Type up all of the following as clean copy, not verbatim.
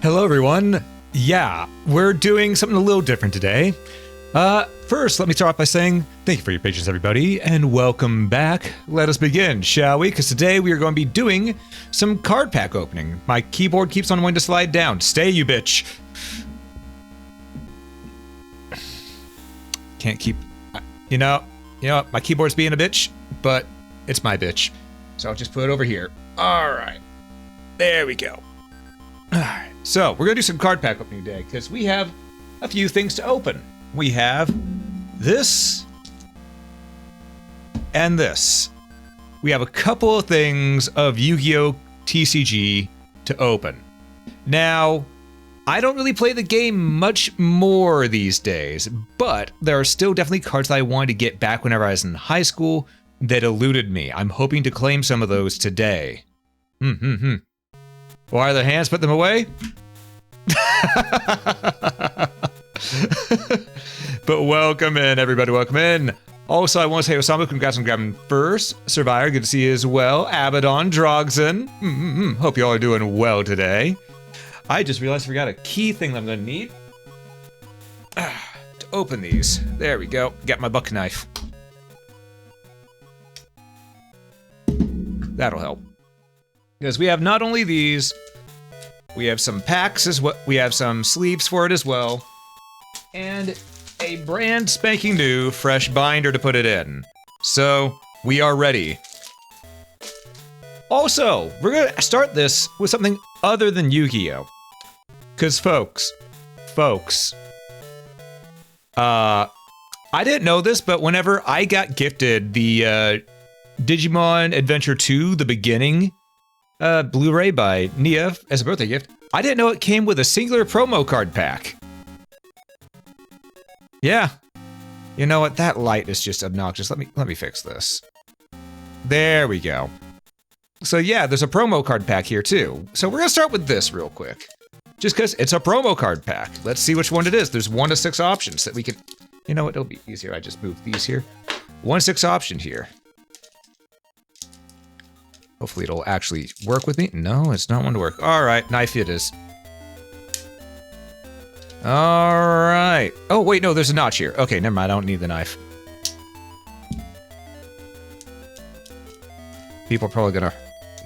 Hello everyone. Yeah, we're doing something a little different today. First, let me start off by saying thank you for your patience, everybody, and welcome back. Let us begin, shall we? Because today we are going to be doing some card pack opening. My keyboard keeps on wanting to slide down. Stay, you bitch. Can't keep... You know, my keyboard's being a bitch, but it's my bitch. So I'll just put it over here. All right. There we go. All right. So we're going to do some card pack opening today because we have a few things to open. We have this and this. We have a couple of things of Yu-Gi-Oh! TCG to open. Now, I don't really play the game much more these days, but there are still definitely cards that I wanted to get back whenever I was in high school that eluded me. I'm hoping to claim some of those today. Why are their hands? Put them away? But welcome in, everybody. Welcome in. Also, I want to say Osama, congrats on grabbing first. Survivor, good to see you as well. Abaddon, Drogson. Hope you all are doing well today. I just realized I forgot a key thing that I'm going to need to open these. There we go. Got my buck knife. That'll help. Because we have not only these, we have some packs as well. We have some sleeves for it as well. And a brand spanking new fresh binder to put it in. So we are ready. Also, we're going to start this with something other than Yu-Gi-Oh! Because folks, I didn't know this, but whenever I got gifted the Digimon Adventure 2, The Beginning Blu-ray by Nia as a birthday gift, I didn't know it came with a singular promo card pack. Yeah. You know what? That light is just obnoxious. Let me fix this. There we go. So yeah, there's a promo card pack here too. So we're gonna start with this real quick. Just because it's a promo card pack. Let's see which one it is. There's 1 to 6 options that we can... You know what? It'll be easier. I just move these here. 1 to 6 option here. Hopefully it'll actually work with me. No, it's not one to work. All right, knife it is. All right. Oh, wait, no, there's a notch here. Okay, never mind, I don't need the knife. People are probably gonna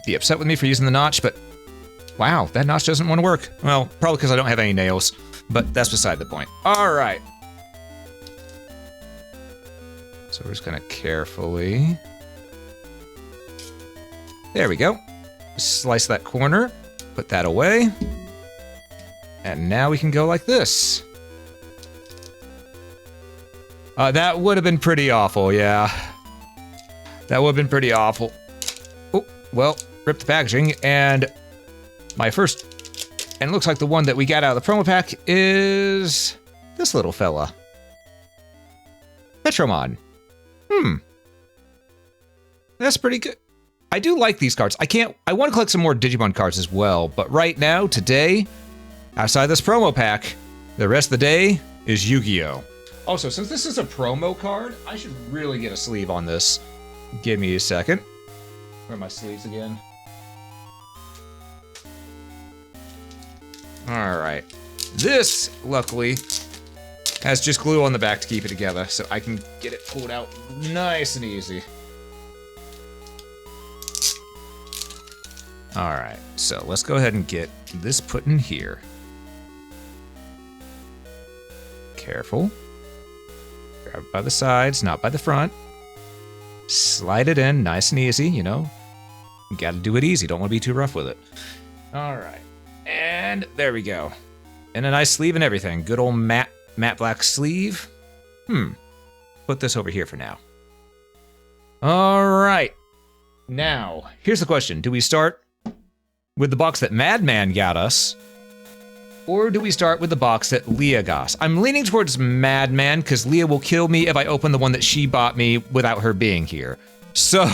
be upset with me for using the notch, but wow, that notch doesn't want to work. Well, probably because I don't have any nails, but that's beside the point. All right. So we're just gonna carefully... There we go. Slice that corner, put that away. And now we can go like this. That would have been pretty awful, yeah. That would have been pretty awful. Oh, well, rip the packaging, and my first, and it looks like the one that we got out of the promo pack is this little fella. Petromon. That's pretty good. I do like these cards. I want to collect some more Digimon cards as well, but right now, today, outside this promo pack, the rest of the day is Yu-Gi-Oh! Also, since this is a promo card, I should really get a sleeve on this. Give me a second. Where are my sleeves again? Alright. This, luckily, has just glue on the back to keep it together, so I can get it pulled out nice and easy. Alright, so let's go ahead and get this put in here. Careful. Grab it by the sides, not by the front. Slide it in nice and easy, you know. You gotta do it easy, don't want to be too rough with it. Alright, and there we go. And a nice sleeve and everything. Good old matte black sleeve. Put this over here for now. Alright. Now, here's the question. Do we start with the box that Madman got us, or do we start with the box that Leah got us? I'm leaning towards Madman, because Leah will kill me if I open the one that she bought me without her being here. So,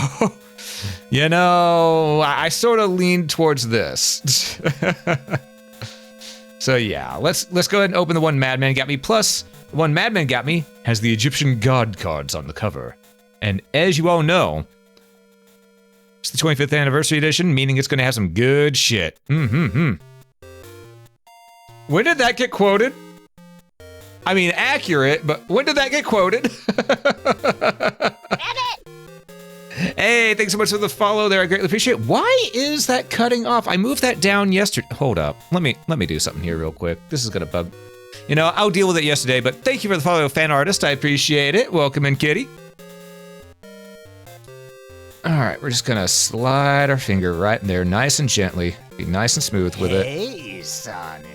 you know, I sort of lean towards this. So yeah, let's go ahead and open the one Madman got me. Plus, the one Madman got me has the Egyptian god cards on the cover. And as you all know, it's the 25th anniversary edition, meaning it's going to have some good shit. When did that get quoted? I mean, accurate, but when did that get quoted? Hey, thanks so much for the follow there. I greatly appreciate it. Why is that cutting off? I moved that down yesterday. Hold up. Let me do something here real quick. This is gonna bug. You know, I'll deal with it yesterday, but thank you for the follow, fan artist. I appreciate it. Welcome in, kitty. All right, we're just gonna slide our finger right in there, nice and gently. Be nice and smooth with it. Hey, Sonic.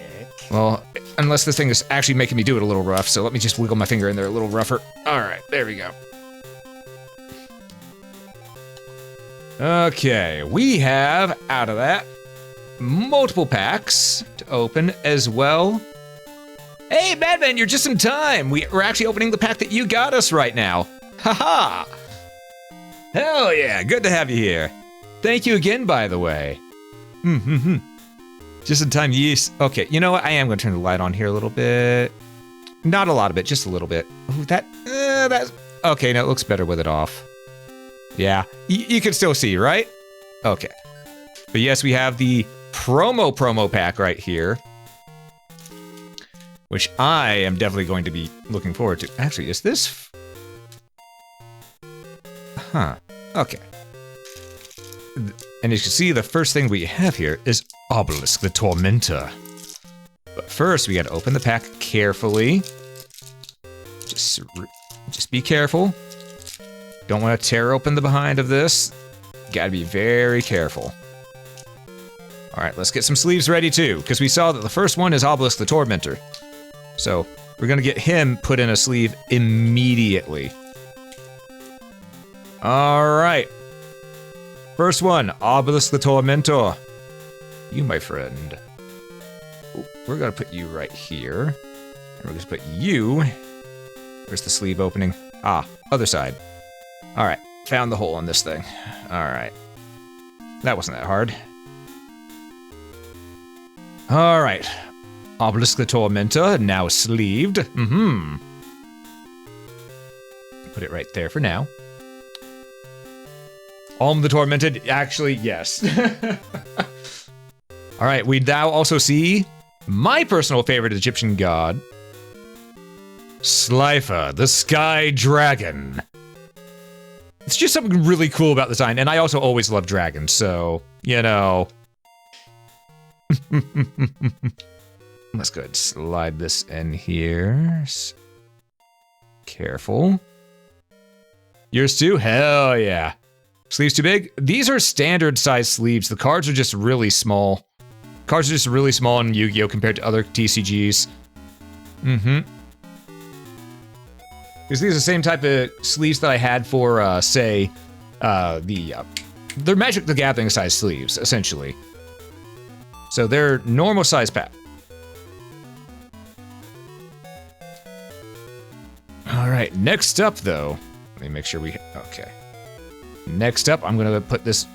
Well, unless this thing is actually making me do it a little rough, so let me just wiggle my finger in there a little rougher. All right, there we go. Okay, we have, out of that, multiple packs to open as well. Hey, Madman, you're just in time. We're actually opening the pack that you got us right now. Haha! Hell yeah, good to have you here. Thank you again, by the way. Just in time, yes. Okay, you know what? I am gonna turn the light on here a little bit. Not a lot of it, just a little bit. Ooh, that's... Okay, no, it looks better with it off. Yeah, you can still see, right? Okay. But yes, we have the promo pack right here, which I am definitely going to be looking forward to. Actually, is this... Huh, okay. And as you can see, the first thing we have here is Obelisk the Tormentor. But first, we gotta open the pack carefully. Just be careful. Don't want to tear open the behind of this. Gotta be very careful. Alright, let's get some sleeves ready too, because we saw that the first one is Obelisk the Tormentor. So, we're gonna get him put in a sleeve immediately. Alright. First one, Obelisk the Tormentor. You, my friend. Ooh, we're gonna put you right here. And we're gonna put you... Where's the sleeve opening? Ah, other side. Alright, found the hole on this thing. Alright. That wasn't that hard. Alright. Obelisk the Tormentor, now sleeved. Put it right there for now. Alm the Tormented, actually, yes. Alright, we now also see my personal favorite Egyptian god, Slifer, the Sky Dragon. It's just something really cool about the design, and I also always love dragons, so, you know. Let's go ahead and slide this in here. Careful. Yours too? Hell yeah. Sleeves too big? These are standard size sleeves. The cards are just really small. Cards are just really small in Yu-Gi-Oh! Compared to other TCGs. Because these are the same type of sleeves that I had for, say, they're Magic the Gathering size sleeves, essentially. So they're normal size pack. Alright, next up though, let me make sure okay. Next up, I'm gonna put this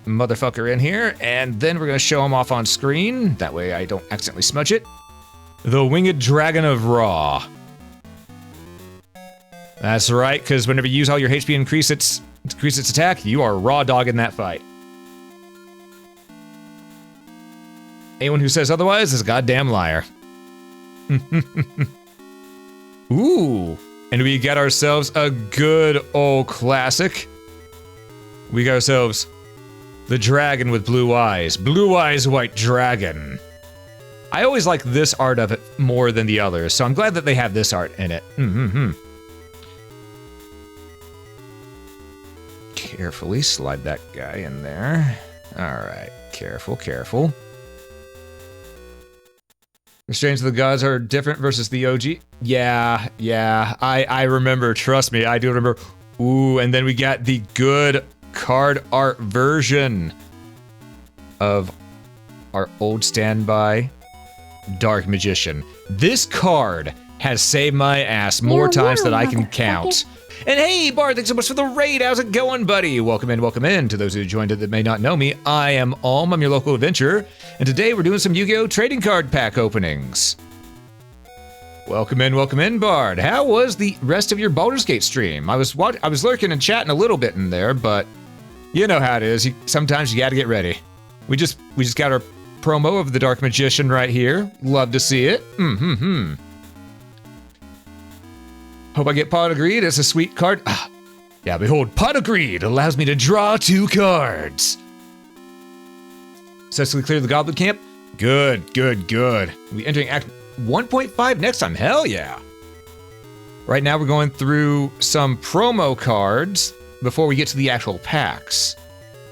motherfucker in here, and then we're gonna show him off on screen. That way I don't accidentally smudge it. The Winged Dragon of Ra. That's right, because whenever you use all your HP and increase its attack, you are raw dog in that fight. Anyone who says otherwise is a goddamn liar. Ooh, and we got ourselves a good old classic. We got ourselves the dragon with blue eyes. Blue eyes, white dragon. I always like this art of it more than the others, so I'm glad that they have this art in it. Carefully slide that guy in there. Alright, careful, careful. The Strange of the Gods are different versus the OG. Yeah, I remember, trust me, I do remember. Ooh, and then we got the good card art version of our old standby Dark Magician. This card has saved my ass more times than I can count. And hey, Bard, thanks so much for the raid. How's it going, buddy? Welcome in. To those who joined it that may not know me, I am Alm, I'm your local adventurer, and today we're doing some Yu-Gi-Oh! Trading card pack openings. Welcome in, Bard. How was the rest of your Baldur's Gate stream? I was lurking and chatting a little bit in there, but you know how it is. Sometimes you gotta get ready. We just got our promo of the Dark Magician right here. Love to see it. Hope I get Pot of Greed. It's a sweet card. Yeah, behold, Pot of Greed allows me to draw 2 cards. Successfully clear the Goblin Camp. Good, good, good. We entering Act 1.5 next time. Hell yeah. Right now we're going through some promo cards before we get to the actual packs.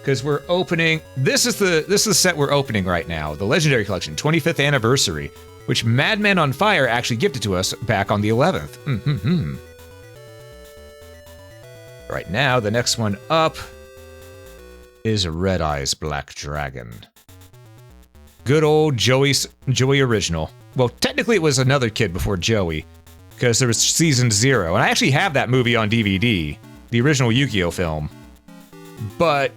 Because we're opening, this is the set we're opening right now, the Legendary Collection, 25th Anniversary, which Madman on Fire actually gifted to us back on the 11th. Right now, the next one up is Red Eyes Black Dragon. Good old Joey original. Well, technically it was another kid before Joey, because there was Season 0, and I actually have that movie on DVD, the original Yu-Gi-Oh film. But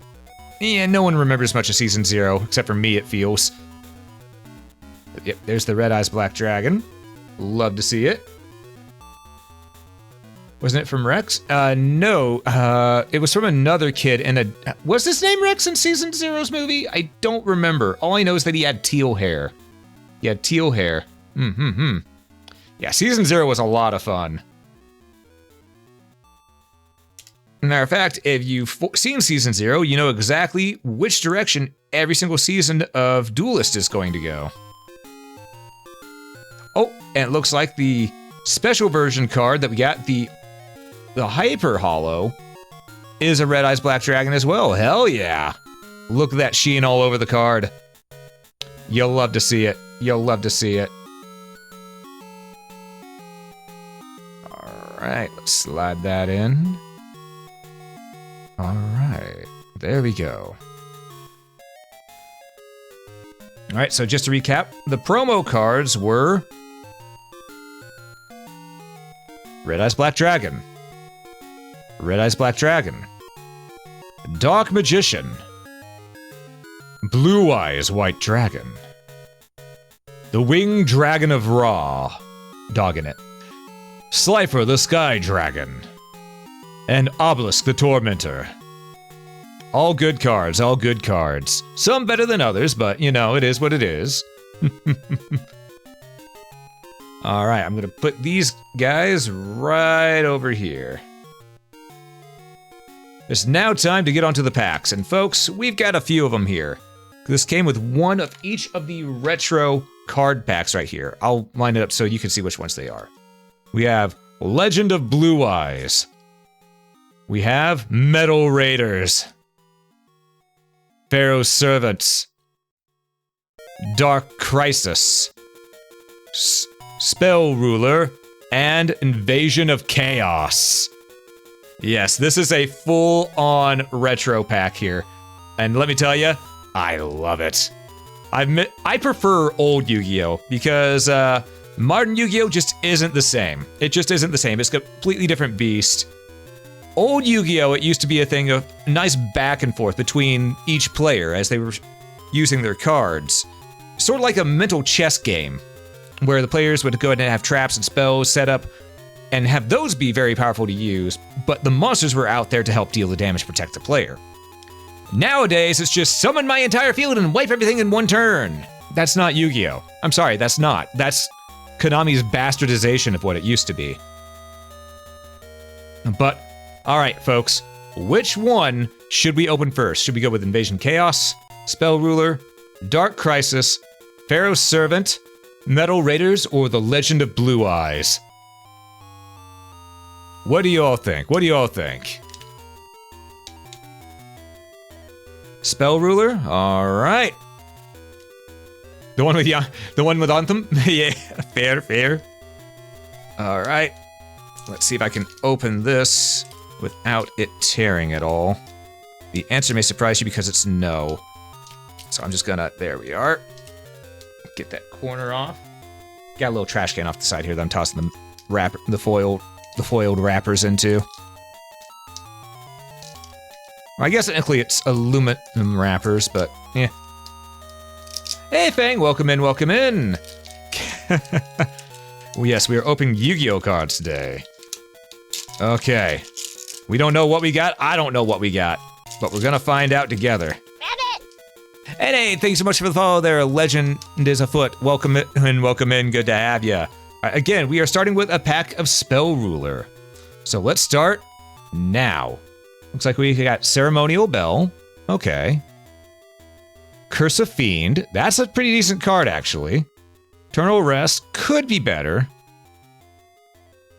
yeah, no one remembers much of Season 0, except for me, it feels. But yep, there's the Red Eyes Black Dragon. Love to see it. Wasn't it from Rex? No, it was from another kid, and was his name Rex in Season 0's movie? I don't remember. All I know is that he had teal hair. He had teal hair. Yeah, Season 0 was a lot of fun. Matter of fact, if you've seen Season 0, you know exactly which direction every single season of Duelist is going to go. Oh, and it looks like the special version card that we got, the Hyper Hollow, is a Red Eyes Black Dragon as well. Hell yeah. Look at that sheen all over the card. You'll love to see it. You'll love to see it. Alright, let's slide that in. Alright, there we go. Alright, so just to recap, the promo cards were Red Eyes Black Dragon, Red Eyes Black Dragon, Dark Magician, Blue Eyes White Dragon, the Winged Dragon of Ra, dogging it, Slifer the Sky Dragon, and Obelisk the Tormentor. All good cards, all good cards. Some better than others, but you know, it is what it is. Alright, I'm gonna put these guys right over here. It's now time to get onto the packs, and folks, we've got a few of them here. This came with one of each of the retro card packs right here. I'll line it up so you can see which ones they are. We have Legend of Blue Eyes. We have Metal Raiders, Pharaoh's Servants, Dark Crisis, Spell Ruler, and Invasion of Chaos. Yes, this is a full-on retro pack here, and let me tell you, I love it. I prefer old Yu-Gi-Oh! Because modern Yu-Gi-Oh! Just isn't the same. It just isn't the same. It's a completely different beast. Old Yu-Gi-Oh! It used to be a thing of nice back and forth between each player as they were using their cards. Sort of like a mental chess game, where the players would go ahead and have traps and spells set up, and have those be very powerful to use, but the monsters were out there to help deal the damage to protect the player. Nowadays, it's just summon my entire field and wipe everything in one turn. That's not Yu-Gi-Oh! I'm sorry, that's not. That's Konami's bastardization of what it used to be. But, alright folks, which one should we open first? Should we go with Invasion Chaos, Spell Ruler, Dark Crisis, Pharaoh's Servant, Metal Raiders, or the Legend of Blue Eyes? What do you all think? What do you all think? Spell Ruler? Alright. The one with Anthem? Yeah, fair, fair. Alright. Let's see if I can open this without it tearing at all. The answer may surprise you because it's no. So I'm just gonna, there we are. Get that corner off. Got a little trash can off the side here that I'm tossing the foiled wrappers into. Well, I guess technically it's aluminum wrappers, but yeah. Hey Fang, welcome in, welcome in. Well, yes, we are opening Yu-Gi-Oh cards today. Okay. We don't know what we got, I don't know what we got, but we're gonna find out together. And hey, thanks so much for the follow there. Legend is afoot. Welcome in. Good to have ya. Again, we are starting with a pack of Spell Ruler. So let's start now. Looks like we got Ceremonial Bell. Okay. Curse of Fiend. That's a pretty decent card, actually. Eternal Rest could be better.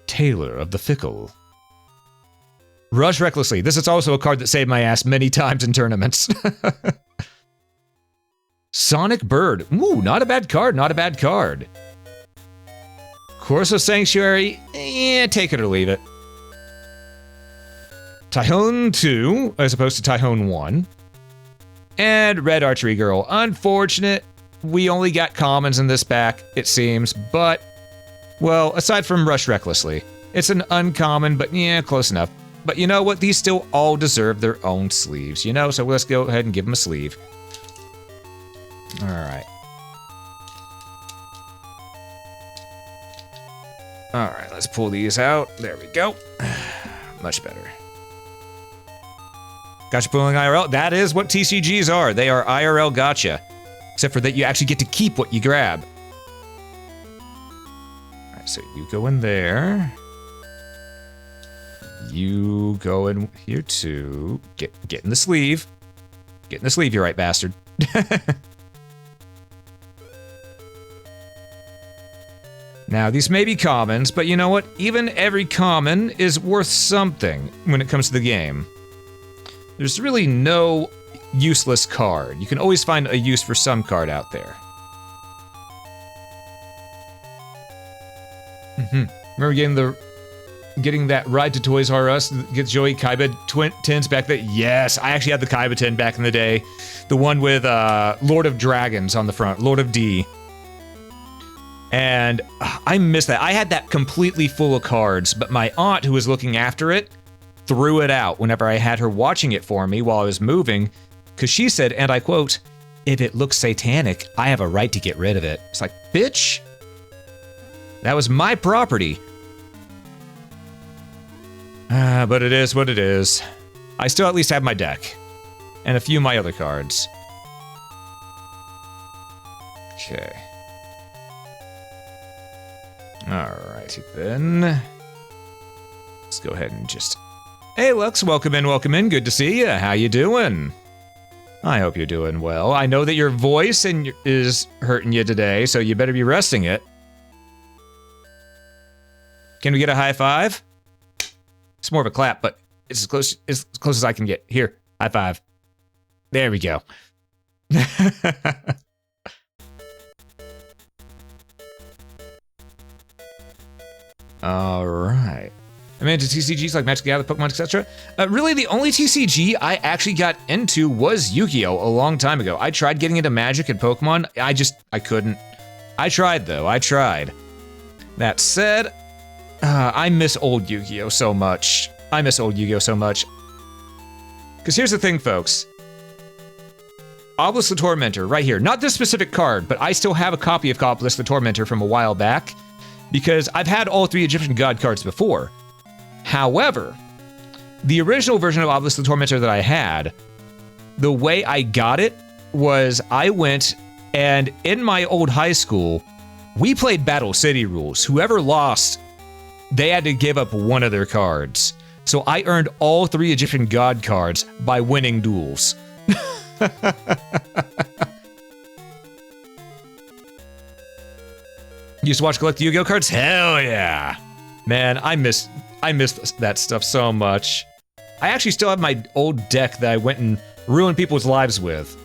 Tailor of the Fickle. Rush Recklessly. This is also a card that saved my ass many times in tournaments. Sonic Bird. Ooh, not a bad card, not a bad card. Corso Sanctuary. Take it or leave it. Tyhone 2, as opposed to Tyhone 1. And Red Archery Girl. Unfortunate. We only got commons in this pack, it seems, but, well, aside from Rush Recklessly, it's an uncommon, but yeah, close enough. But you know what? These still all deserve their own sleeves, you know? So let's go ahead and give them a sleeve. All right. All right, let's pull these out. There we go. Much better. Gotcha pulling IRL. That is what TCGs are. They are IRL gotcha. Except for that you actually get to keep what you grab. All right, so you go in there. You go in here too. Get in the sleeve. Get in the sleeve, you right bastard. Now, these may be commons, but you know what? Even every common is worth something when it comes to the game. There's really no useless card. You can always find a use for some card out there. Remember getting that ride to Toys R Us, get Joey Kaiba tins back there? Yes, I actually had the Kaiba tin back in the day. The one with Lord of Dragons on the front, Lord of D. And I miss that. I had that completely full of cards, but my aunt, who was looking after it, threw it out whenever I had her watching it for me while I was moving, because she said, and I quote, "If it looks satanic, I have a right to get rid of it." It's like, bitch, that was my property. But it is what it is. I still at least have my deck, and a few of my other cards. Okay. Alrighty then. Let's go ahead and just... Hey Lux, welcome in, good to see you. How you doing? I hope you're doing well. I know that your voice is hurting you today, so you better be resting it. Can we get a high five? It's more of a clap, but it's as close as I can get. Here, high five. There we go. All right. I'm into TCGs like Magic the Gathering, Pokemon, etc. Really, the only TCG I actually got into was Yu-Gi-Oh! A long time ago. I tried getting into Magic and Pokemon. I couldn't. I tried, though. I tried. That said, I miss old Yu-Gi-Oh! So much. I miss old Yu-Gi-Oh! So much. Because here's the thing, folks. Obelisk the Tormentor, right here. Not this specific card, but I still have a copy of Obelisk the Tormentor from a while back, because I've had all 3 Egyptian God cards before. However, the original version of Obelisk the Tormentor that I had, the way I got it was I went and in my old high school, we played Battle City rules. Whoever lost, they had to give up one of their cards. So I earned all 3 Egyptian God cards by winning duels. You used to watch collect Yu-Gi-Oh cards? Hell yeah! Man, I miss that stuff so much. I actually still have my old deck that I went and ruined people's lives with.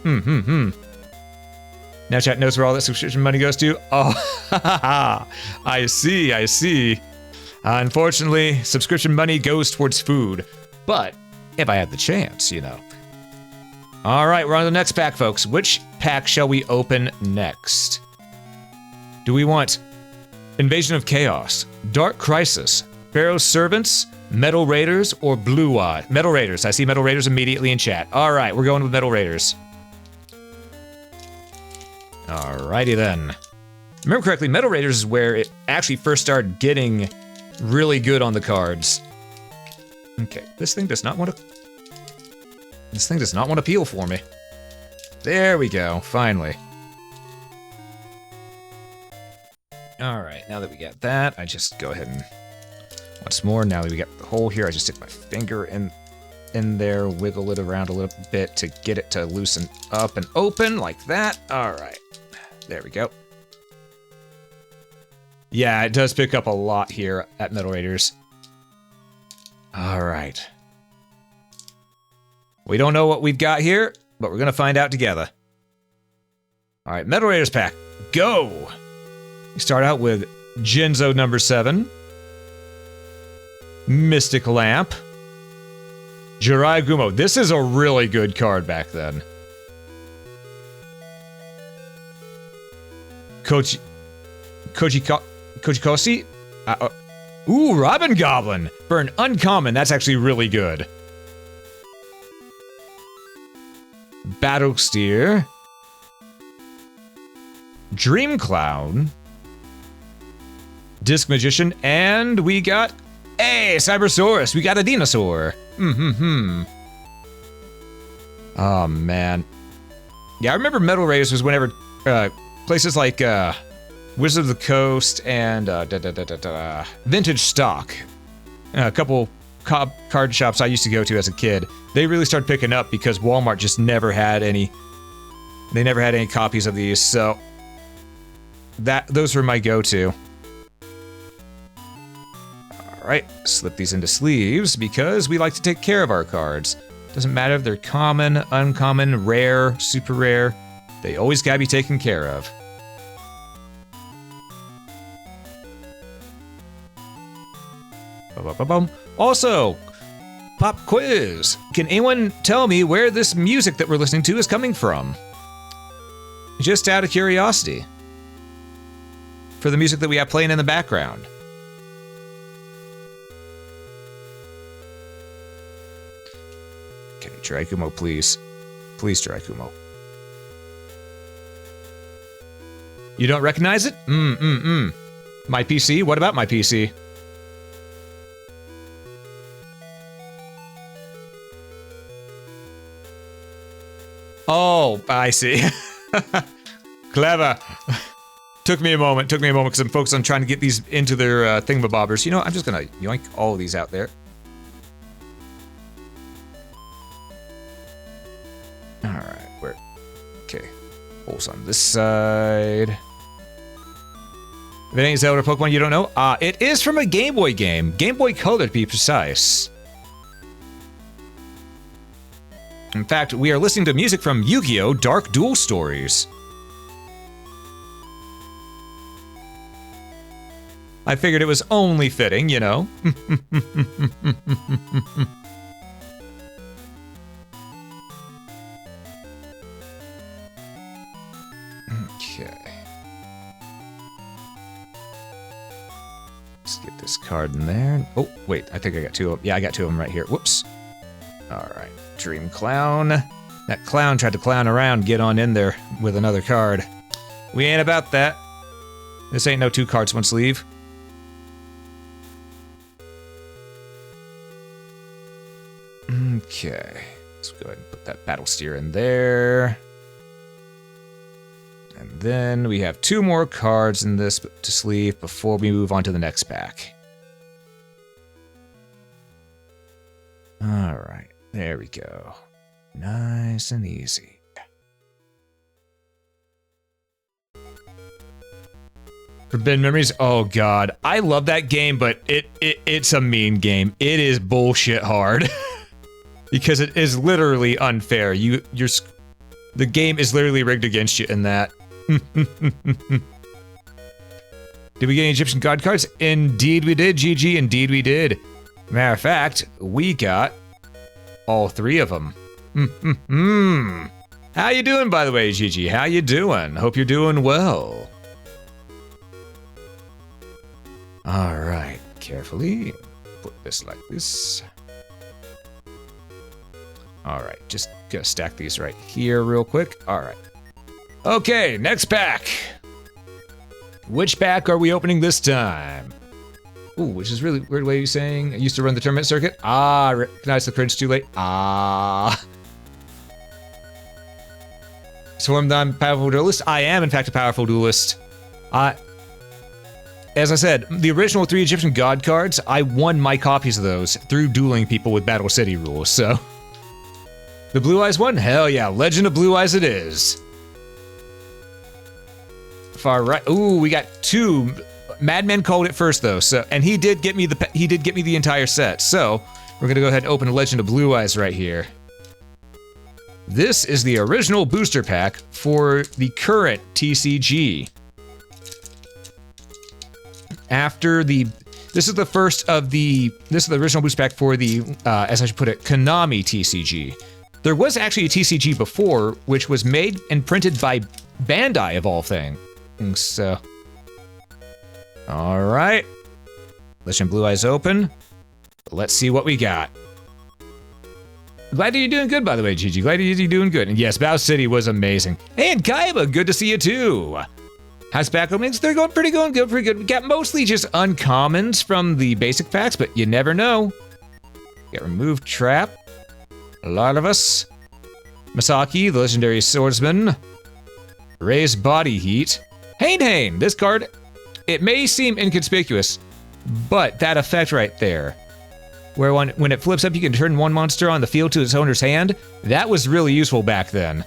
Now chat knows where all that subscription money goes to? Oh, I see. Unfortunately, subscription money goes towards food. But, if I had the chance, you know. Alright, we're on to the next pack, folks. Which pack shall we open next? Do we want Invasion of Chaos, Dark Crisis, Pharaoh's Servants, Metal Raiders, or Blue Eye? Metal Raiders. I see Metal Raiders immediately in chat. Alright, we're going with Metal Raiders. Alrighty then. Remember correctly, Metal Raiders is where it actually first started getting really good on the cards. Okay, this thing does not want to peel for me. There we go, finally. All right, now that we got that, I just go ahead and once more, now that we got the hole here, I just stick my finger in there, wiggle it around a little bit to get it to loosen up and open like that. All right, there we go. Yeah, it does pick up a lot here at Metal Raiders. All right. We don't know what we've got here, but we're gonna find out together. All right, Metal Raiders pack, go! We start out with Genzo number 7. Mystic Lamp. Jirai Gumo. This is a really good card back then. Kojikoshi? Ooh, Robin Goblin! For an uncommon, that's actually really good. Battle Steer. Dream Clown. Disc Magician, and we got Cybersaurus. We got a dinosaur. Oh man. Yeah, I remember Metal Raiders was whenever places like Wizard of the Coast and Vintage Stock, a couple card shops I used to go to as a kid, they really started picking up because Walmart just never had any. They never had any copies of these, so those were my go-to. Alright, slip these into sleeves because we like to take care of our cards. Doesn't matter if they're common, uncommon, rare, super rare, they always gotta be taken care of. Also, pop quiz. Can anyone tell me where this music that we're listening to is coming from? Just out of curiosity. For the music that we have playing in the background. Okay, Drakumo, please. Please, Drakumo. You don't recognize it? My PC? What about my PC? Oh, I see. Clever. Took me a moment because I'm focused on trying to get these into their thingamabobbers. You know, I'm just gonna yoink all of these out there. Alright, where? Okay. Holes on this side. If it ain't Zelda or Pokemon you don't know, it is from a Game Boy game. Game Boy Color to be precise. In fact, we are listening to music from Yu-Gi-Oh! Dark Duel Stories. I figured it was only fitting, you know. Okay. Let's get this card in there. Oh, wait, I think I got two of them. Yeah, I got two of them right here. Whoops. Alright, Dream Clown. That clown tried to clown around, get on in there with another card. We ain't about that. This ain't no 2 cards, 1 sleeve. Okay, let's go ahead and put that Battle Steer in there. And then we have 2 more cards in this to sleeve before we move on to the next pack. Alright, there we go. Nice and easy. Forbidden Memories? Oh god, I love that game, but it's a mean game. It is bullshit hard. Because it is literally unfair. The game is literally rigged against you in that. Did we get any Egyptian god cards? Indeed we did, GG, indeed we did. Matter of fact, we got all 3 of them. How you doing, by the way, GG? How you doing? Hope you're doing well. Alright, carefully. Put this like this. Alright, just gonna stack these right here real quick. Alright. Okay, next pack. Which pack are we opening this time? Ooh, which is really weird way of saying I used to run the tournament circuit. Recognize the cringe too late. So I'm a powerful duelist? I am, in fact, a powerful duelist. As I said, the original 3 Egyptian god cards, I won my copies of those through dueling people with Battle City rules, so... The Blue Eyes one? Hell yeah, Legend of Blue Eyes it is. Far right. Ooh, we got 2. Madman called it first though, so and he did get me the entire set. So we're gonna go ahead and open Legend of Blue Eyes right here. This is the original booster pack for the current TCG. This is the original booster pack for the, as I should put it, Konami TCG. There was actually a TCG before, which was made and printed by Bandai of all things. So, all right. Legend Blue Eyes open. Let's see what we got. Glad you're doing good, by the way, Gigi. Glad you're doing good. And yes, Battle City was amazing. Hey, and Kaiba, good to see you too. How's back openings? They're going pretty good. We got mostly just uncommons from the basic packs, but you never know. Get Removed Trap. A lot of us. Masaki, the legendary swordsman. Raised Body Heat. Hain, this card, it may seem inconspicuous, but that effect right there, where when it flips up, you can turn one monster on the field to its owner's hand, that was really useful back then.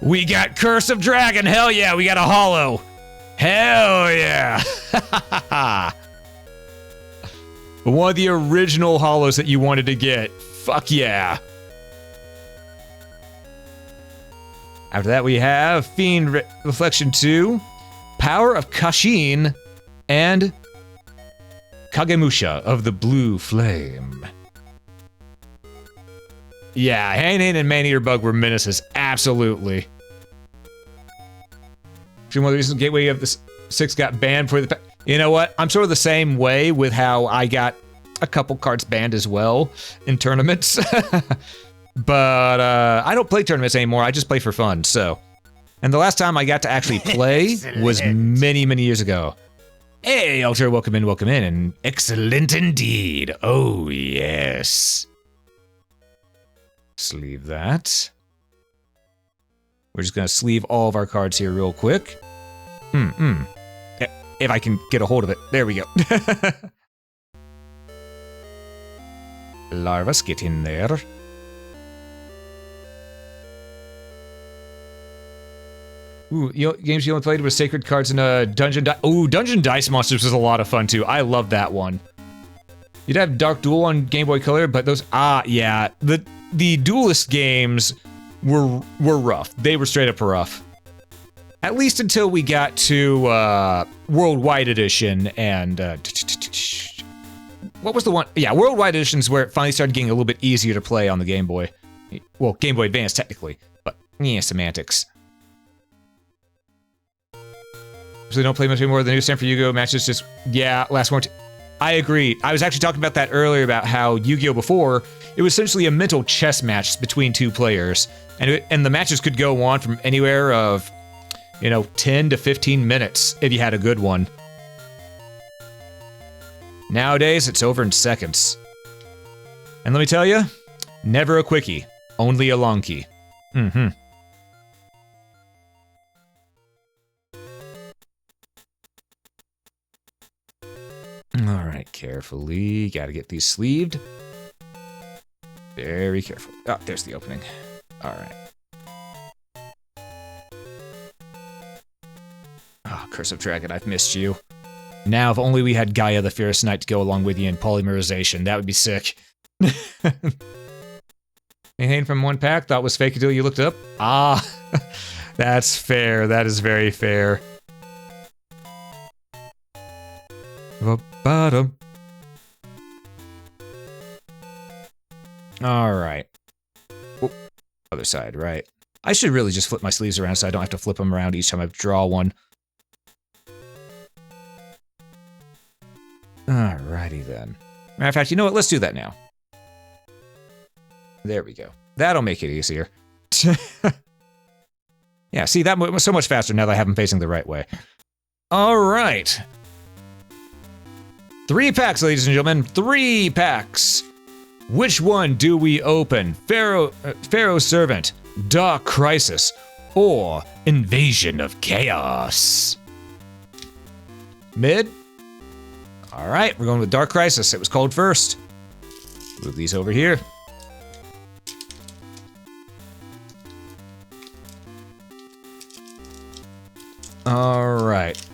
We got Curse of Dragon, hell yeah, we got a holo. Hell yeah. One of the original holos that you wanted to get, fuck yeah. After that, we have Fiend Reflection 2, Power of Kashin, and Kagemusha of the Blue Flame. Yeah, Hain and Man-Eater Bug were menaces, absolutely. One of the reasons Gateway of the 6 got banned for the... You know what? I'm sort of the same way with how I got a couple cards banned as well in tournaments. But I don't play tournaments anymore, I just play for fun, so. And the last time I got to actually play was many, many years ago. Hey, Ultra, welcome in, and excellent indeed. Oh, yes. Sleeve that. We're just gonna sleeve all of our cards here real quick. If I can get a hold of it. There we go. Larvas, get in there. Ooh, games you only played with Sacred Cards and Dungeon Dice. Ooh, Dungeon Dice Monsters was a lot of fun too. I love that one. You'd have Dark Duel on Game Boy Color, but those, yeah. The Duelist games were rough. They were straight up rough. At least until we got to Worldwide Edition and what was the one? Yeah, Worldwide Edition's where it finally started getting a little bit easier to play on the Game Boy. Well, Game Boy Advance technically, but yeah, semantics. So they don't play much anymore. The new Stand for Yu-Gi-Oh matches just, yeah, last one. I agree. I was actually talking about that earlier about how Yu-Gi-Oh before, it was essentially a mental chess match between 2 players. And the matches could go on from anywhere of, 10 to 15 minutes if you had a good one. Nowadays, it's over in seconds. And let me tell you, never a quickie, only a long key. Alright, carefully. Gotta get these sleeved. Very careful. Oh, there's the opening. Alright. Oh, Curse of Dragon, I've missed you. Now, if only we had Gaia the Fierce Knight to go along with you in polymerization, that would be sick. Anything from one pack thought was fake until you looked up? Ah, that's fair. That is very fair. Bottom. All right. Oh, other side, right. I should really just flip my sleeves around so I don't have to flip them around each time I draw one. Alrighty then. Matter of fact, you know what? Let's do that now. There we go. That'll make it easier. Yeah, see, that was so much faster now that I have them facing the right way. Alright. 3 packs, ladies and gentlemen. 3 packs. Which one do we open? Pharaoh's Servant, Dark Crisis, or Invasion of Chaos. Mid? Alright, we're going with Dark Crisis. It was called first. Move these over here. Alright.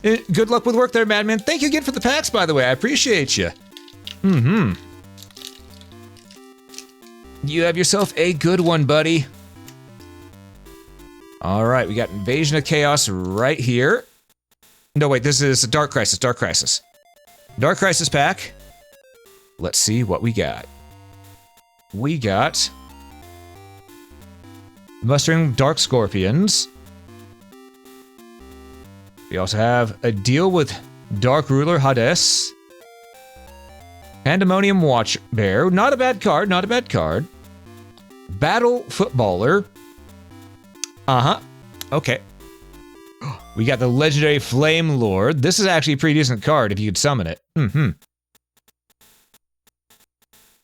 Good luck with work there, Madman. Thank you again for the packs, by the way. I appreciate you. You have yourself a good one, buddy. Alright, we got Invasion of Chaos right here. No, wait, this is Dark Crisis, Dark Crisis. Dark Crisis pack. Let's see what we got. We got Mustering Dark Scorpions. We also have a deal with Dark Ruler Hades. Pandemonium Watch Bear. Not a bad card, not a bad card. Battle Footballer. Okay. We got the legendary Flame Lord. This is actually a pretty decent card if you could summon it.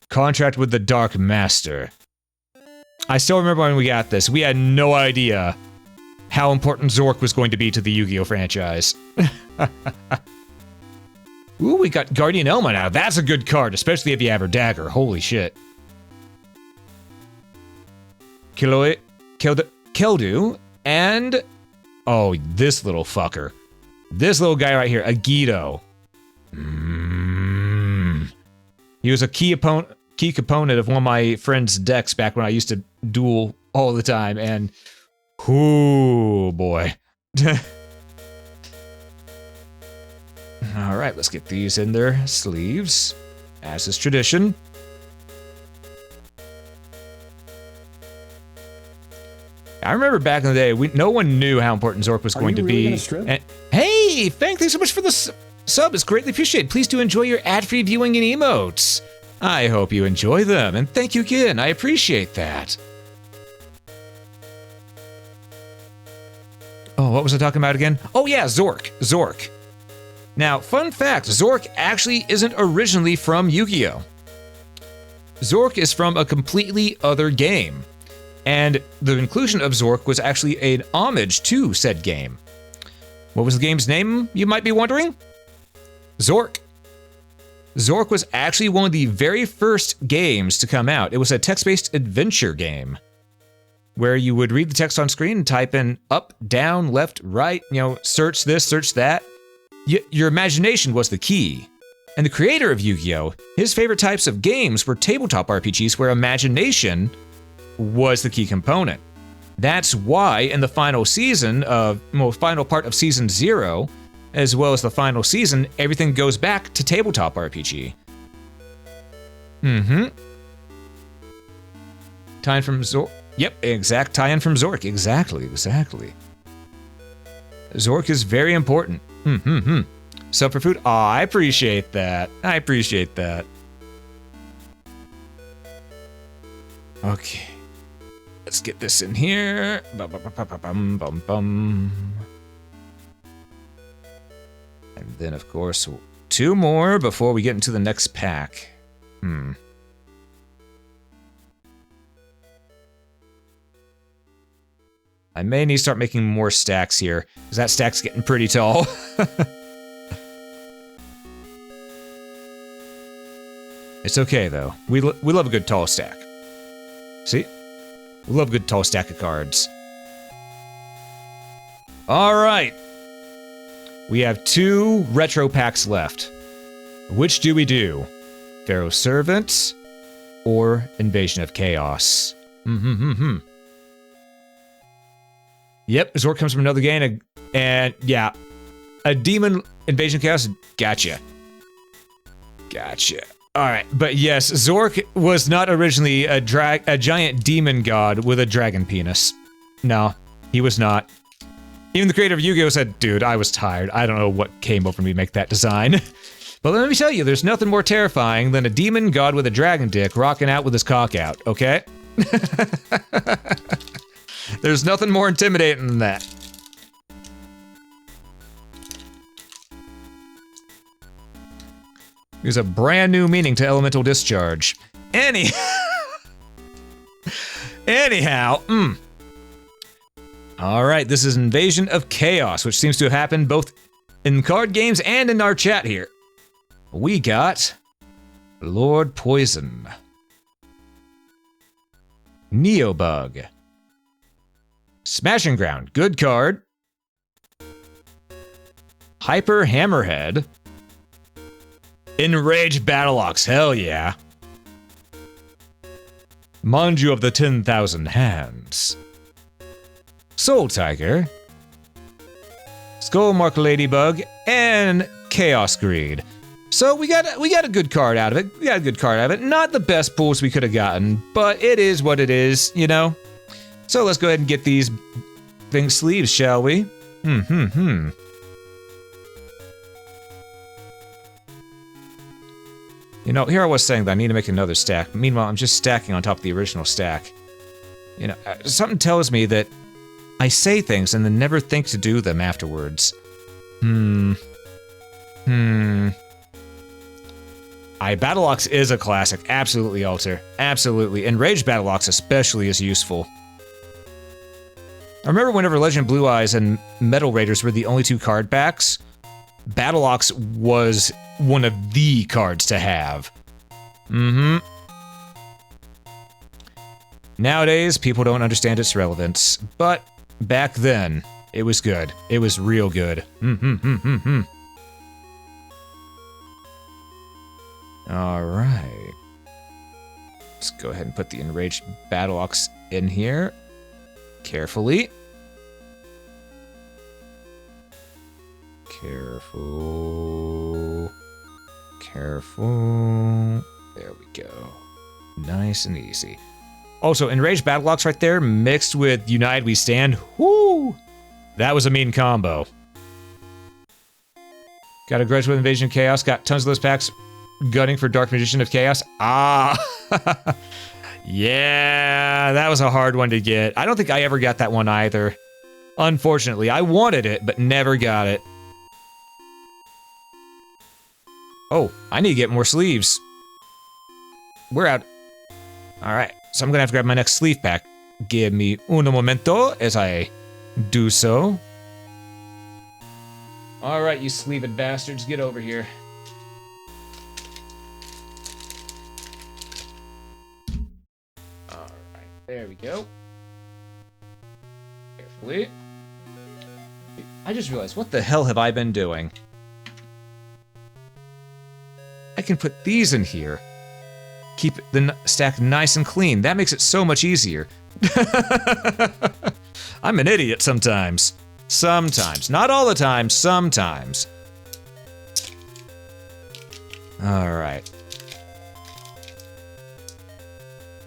Contract with the Dark Master. I still remember when we got this. We had no idea how important Zork was going to be to the Yu-Gi-Oh! Franchise. Ooh, we got Guardian Elma now. That's a good card, especially if you have her dagger. Holy shit. Keldu, and... oh, this little fucker. This little guy right here, Agido. He was a key component of one of my friend's decks back when I used to duel all the time, and... ooh, boy. Alright, let's get these in their sleeves, as is tradition. I remember back in the day, no one knew how important Zork was going to be. And, hey, thank you so much for the sub. It's greatly appreciated. Please do enjoy your ad-free viewing and emotes. I hope you enjoy them, and thank you again. I appreciate that. Oh, what was I talking about again? Oh yeah, Zork. Zork. Now, fun fact, Zork actually isn't originally from Yu-Gi-Oh! Zork is from a completely other game. And the inclusion of Zork was actually an homage to said game. What was the game's name, you might be wondering? Zork. Zork was actually one of the very first games to come out. It was a text-based adventure game where you would read the text on screen and type in up, down, left, right, search this, search that. Your imagination was the key. And the creator of Yu-Gi-Oh! His favorite types of games were tabletop RPGs where imagination was the key component. That's why in the final season final part of Season 0, as well as the final season, everything goes back to tabletop RPG. Tie-in from Zork. Yep, exact tie-in from Zork. Exactly. Zork is very important. Superfood. Oh, I appreciate that. Okay. Let's get this in here. And then, of course, 2 more before we get into the next pack. I may need to start making more stacks here, because that stack's getting pretty tall. It's okay, though. We love a good tall stack. See? We love a good tall stack of cards. Alright. We have 2 retro packs left. Which do we do? Pharaoh's Servant or Invasion of Chaos? Yep, Zork comes from another game, and yeah, a demon Invasion of Chaos. Gotcha. Alright, but yes, Zork was not originally a giant demon god with a dragon penis. No, he was not. Even the creator of Yu-Gi-Oh! Said, dude, I was tired. I don't know what came over me to make that design. But let me tell you, there's nothing more terrifying than a demon god with a dragon dick rocking out with his cock out, okay? There's nothing more intimidating than that. There's a brand new meaning to elemental discharge. Anyhow, Anyhow, All right, this is Invasion of Chaos, which seems to have happened both in card games and in our chat here. We got Lord Poison, Neobug, Smashing Ground, good card, Hyper Hammerhead, Enraged Battleox, hell yeah, Manju of the 10,000 Hands, Soul Tiger, Skullmark Ladybug, and Chaos Greed. So we got a good card out of it. We got a good card out of it. Not the best pulls we could have gotten, but it is what it is, you know? So let's go ahead and get these things sleeves, shall we? You know, here I was saying that I need to make another stack. Meanwhile, I'm just stacking on top of the original stack. You know, something tells me that I say things and then never think to do them afterwards. Battleox is a classic. Absolutely, Alter. Absolutely. Enraged Battleox especially is useful. I remember whenever Legend Blue Eyes and Metal Raiders were the only two card packs, Battleox was one of the cards to have. Nowadays, people don't understand its relevance, but back then, it was good. It was real good. Alright. Let's go ahead and put the Enraged Battleox in here. Carefully. Careful. Careful. There we go. Nice and easy. Also, Enraged Battleox right there, mixed with United We Stand. Whoo! That was a mean combo. Got a grudge with Invasion of Chaos. Got tons of those packs. Gunning for Dark Magician of Chaos. Ah! Yeah, that was a hard one to get. I don't think I ever got that one either. Unfortunately, I wanted it, but never got it. Oh, I need to get more sleeves. We're out. Alright, so I'm gonna have to grab my next sleeve pack. Give me un momento as I do so. Alright, you sleeved bastards, get over here. Alright, there we go. Carefully. I just realized, what the hell have I been doing? I can put these in here. Keep the stack nice and clean. That makes it so much easier. I'm an idiot sometimes. Sometimes. Not all the time, sometimes. Alright.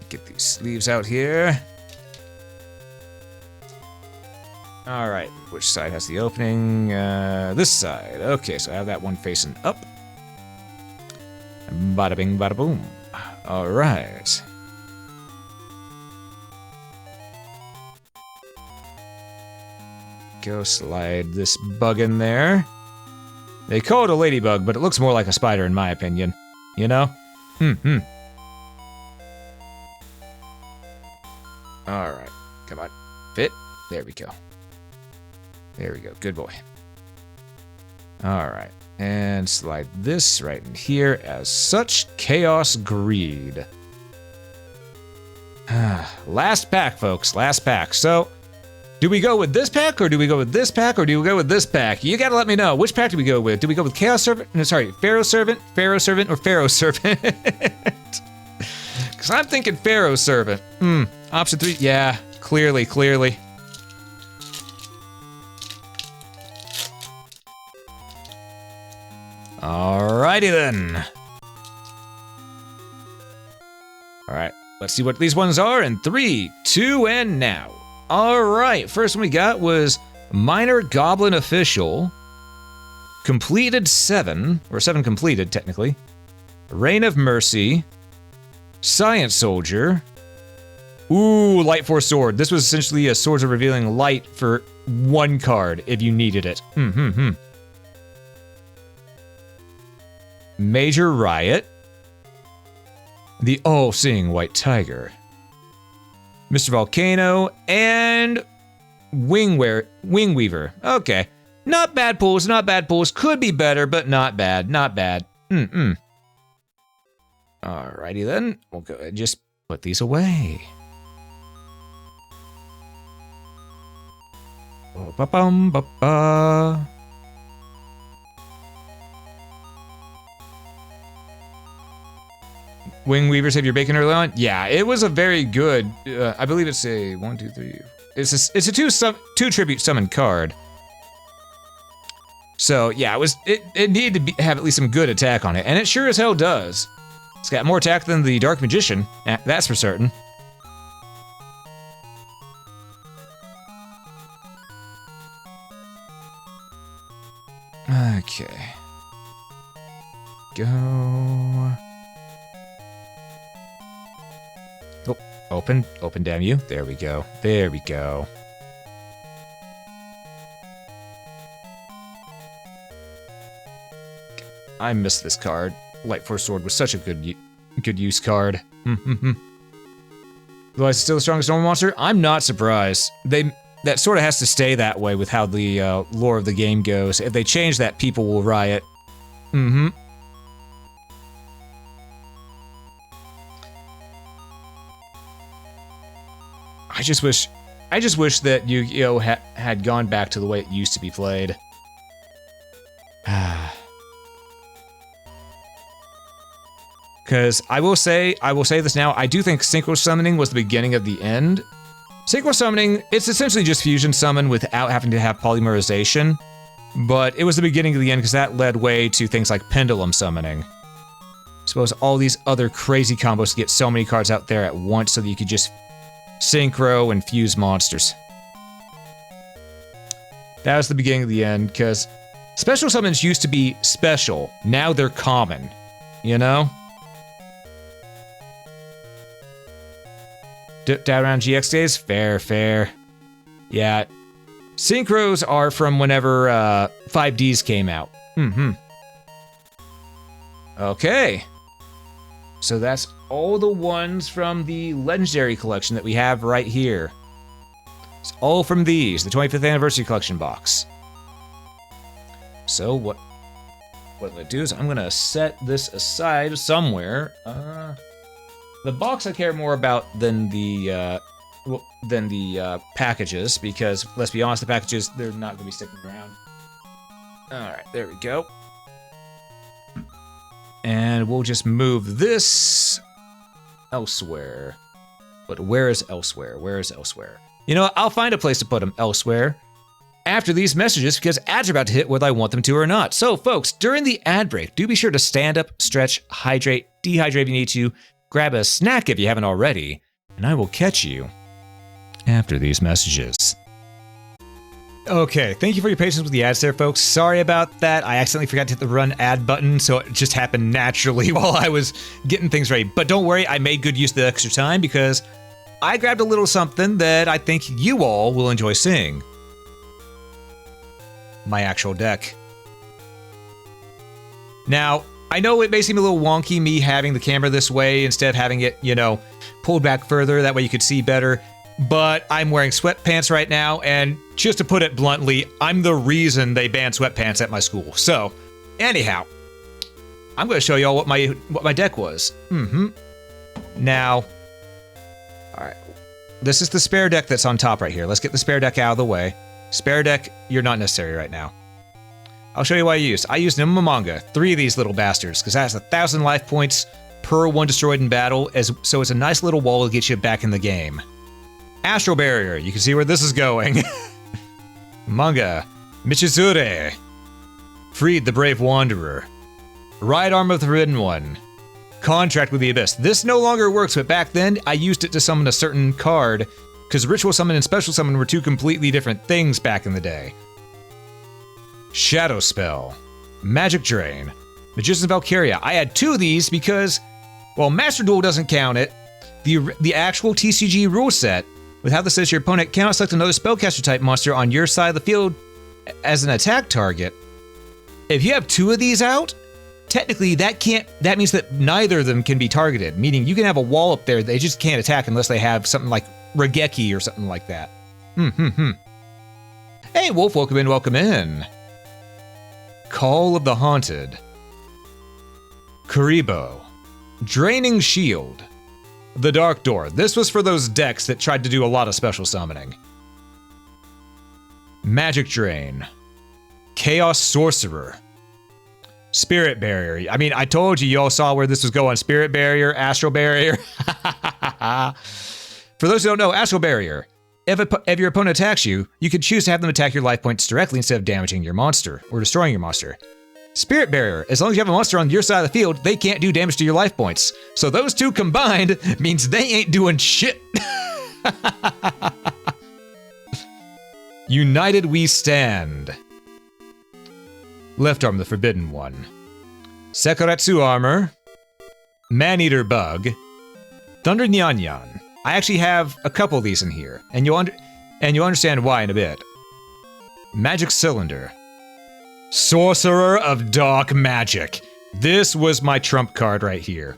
Get these sleeves out here. Alright, which side has the opening? This side. Okay, so I have that one facing up. Bada bing, bada boom. Alright. Go slide this bug in there. They call it a ladybug, but it looks more like a spider in my opinion. You know? Alright. Come on. Fit. There we go. There we go. Good boy. Alright. And slide this right in here as such. Chaos Greed. Last pack, folks. Last pack. So, do we go with this pack, or do we go with this pack, or do we go with this pack? You gotta let me know. Which pack do we go with? Do we go with Chaos Servant? No, sorry. Pharaoh Servant, Pharaoh Servant, or Pharaoh Servant? Because I'm thinking Pharaoh Servant. Option 3. Yeah. Clearly, clearly. Alrighty then. Alright, let's see what these ones are in 3, 2, and now. Alright, first one we got was Minor Goblin Official. Completed 7, or 7 completed technically. Reign of Mercy. Science Soldier. Ooh, Light Force Sword. This was essentially a Swords of Revealing Light for one card if you needed it. Major Riot. The All-Seeing White Tiger. Mr. Volcano, and Wingweaver. Okay. Not bad pulls, not bad pulls. Could be better, but not bad, not bad. Alrighty then. We'll go ahead and just put these away. Ba-bum-ba-ba. Wing Weavers have your bacon early on? Yeah, it was a very good, I believe it's a 1, 2, 3. It's a two tribute summon card. So yeah, it needed to have at least some good attack on it, and it sure as hell does. It's got more attack than the Dark Magician, that's for certain. Okay. Go. Oh, open, damn you. There we go. There we go. I missed this card. Light Force Sword was such a good use card. Though it's still the strongest normal monster, I'm not surprised. That sort of has to stay that way with how the lore of the game goes. If they change that, people will riot. I just wish that Yu-Gi-Oh had gone back to the way it used to be played. Because I will say this now, I do think Synchro Summoning was the beginning of the end. Synchro Summoning, it's essentially just Fusion Summon without having to have Polymerization, but it was the beginning of the end because that led way to things like Pendulum Summoning. I suppose all these other crazy combos to get so many cards out there at once so that you could just Synchro and fuse monsters. That was the beginning of the end, because special summons used to be special, now they're common, you know? Dipped out around GX days? Fair. Yeah. Synchros are from whenever 5Ds came out. Okay. So that's all the ones from the Legendary Collection that we have right here. It's all from these, the 25th Anniversary Collection box. So what I'm gonna do is I'm gonna set this aside somewhere. The box I care more about than the packages, because let's be honest, the packages, they're not gonna be sticking around. Alright, there we go. And we'll just move this elsewhere. But where is elsewhere? Where is elsewhere? You know, I'll find a place to put them elsewhere after these messages, because ads are about to hit whether I want them to or not. So folks, during the ad break, do be sure to stand up, stretch, hydrate, dehydrate if you need to, grab a snack if you haven't already, and I will catch you after these messages. Okay, thank you for your patience with the ads there, folks. Sorry about that. I accidentally forgot to hit the run ad button, so it just happened naturally while I was getting things ready. But don't worry, I made good use of the extra time because I grabbed a little something that I think you all will enjoy seeing. My actual deck. Now, I know it may seem a little wonky, me having the camera this way instead of having it, you know, pulled back further, that way you could see better, but I'm wearing sweatpants right now, and just to put it bluntly, I'm the reason they banned sweatpants at my school. So, anyhow, I'm going to show y'all what my deck was. Now, alright, this is the spare deck that's on top right here. Let's get the spare deck out of the way. Spare deck, you're not necessary right now. I'll show you what I used. I used Nimamanga, 3 of these little bastards, because that has 1,000 life points per 1 destroyed in battle, so it's a nice little wall to get you back in the game. Astral Barrier, you can see where this is going. Manga, Michizure, Freed the Brave Wanderer, Right Arm of the Forbidden One, Contract with the Abyss. This no longer works, but back then I used it to summon a certain card, because Ritual Summon and Special Summon were 2 completely different things back in the day. Shadow Spell, Magic Drain, Magician's Valkyria. I had 2 of these because, well, Master Duel doesn't count it. The actual TCG rule set, with how this says your opponent cannot select another spellcaster type monster on your side of the field as an attack target. If you have 2 of these out, technically that means that neither of them can be targeted, meaning you can have a wall up there, they just can't attack unless they have something like Regeki or something like that. Hey, Wolf, welcome in, welcome in. Call of the Haunted. Kuribo. Draining Shield. The Dark Door. This was for those decks that tried to do a lot of special summoning. Magic Drain. Chaos Sorcerer. Spirit Barrier. I mean, I told you, y'all saw where this was going. Spirit Barrier, Astral Barrier. For those who don't know, Astral Barrier. If your opponent attacks you, you can choose to have them attack your life points directly instead of damaging your monster or destroying your monster. Spirit Barrier. As long as you have a monster on your side of the field, they can't do damage to your life points. So those two combined means they ain't doing shit. United We Stand. Left Arm, the Forbidden One. Sekuretsu Armor. Maneater Bug. Thunder Nyan Nyan. I actually have a couple of these in here, and you'll understand why in a bit. Magic Cylinder. Sorcerer of Dark Magic. This was my trump card right here.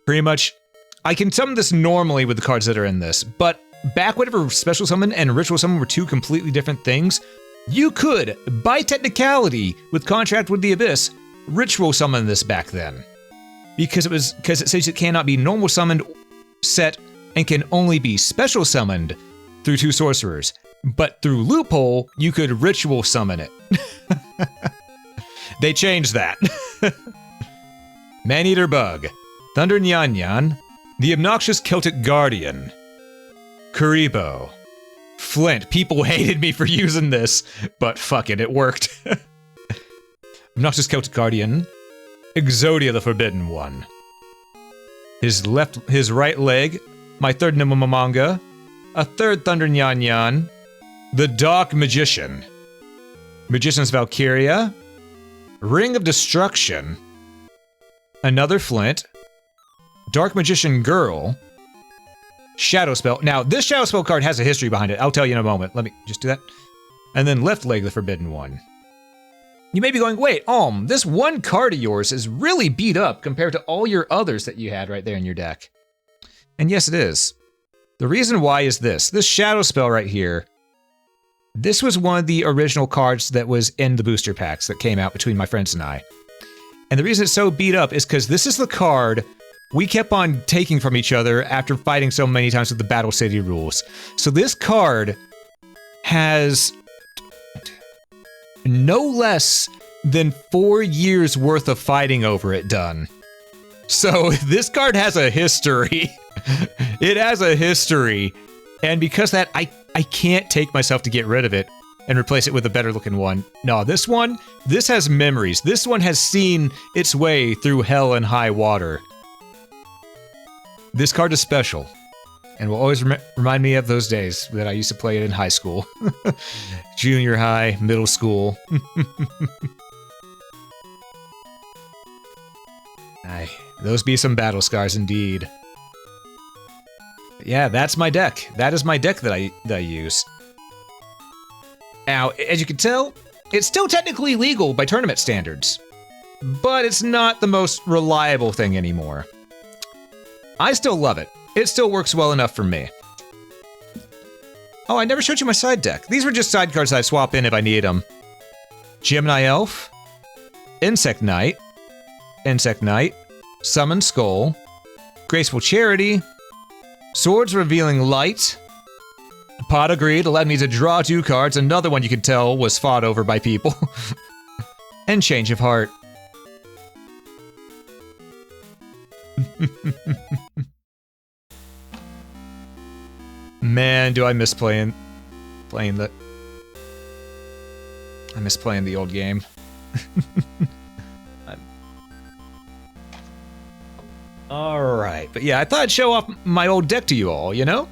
Pretty much, I can summon this normally with the cards that are in this, but back whenever Special Summon and Ritual Summon were two completely different things, you could, by technicality, with Contract with the Abyss, Ritual Summon this back then. Because it says it cannot be normal summoned, set, and can only be special summoned through two sorcerers. But through Loophole, you could Ritual Summon it. They changed that. Maneater Bug. Thunder Nyan Nyan. The Obnoxious Celtic Guardian. Kuribo. Flint. People hated me for using this, but fuck it, it worked. Obnoxious Celtic Guardian. Exodia the Forbidden One. His right leg. My third Nimamamanga. A third Thunder Nyan Nyan. The Dark Magician. Magician's Valkyria. Ring of Destruction. Another Flint. Dark Magician Girl. Shadow Spell. Now, this Shadow Spell card has a history behind it. I'll tell you in a moment. Let me just do that. And then Left Leg, the Forbidden One. You may be going, wait, this one card of yours is really beat up compared to all your others that you had right there in your deck. And yes, it is. The reason why is this. This Shadow Spell right here, this was one of the original cards that was in the booster packs that came out between my friends and I. And the reason it's so beat up is because this is the card we kept on taking from each other after fighting so many times with the Battle City rules. So this card has no less than 4 years worth of fighting over it done. So this card has a history. It has a history. And because that, I can't take myself to get rid of it and replace it with a better looking one. No, this has memories. This one has seen its way through hell and high water. This card is special and will always remind me of those days that I used to play it in high school. Junior high, middle school. Aye, those be some battle scars indeed. Yeah, that's my deck. That is my deck that I use. Now, as you can tell, it's still technically legal by tournament standards, but it's not the most reliable thing anymore. I still love it. It still works well enough for me. Oh, I never showed you my side deck. These were just side cards I'd swap in if I needed them. Gemini Elf, Insect Knight, Summon Skull, Graceful Charity, Swords Revealing Light, Pot of Greed allowed me to draw 2 cards, another one you could tell was fought over by people, and Change of Heart. Man, do I miss playing the... I miss playing the old game. Alright, but yeah, I thought I'd show off my old deck to you all, you know?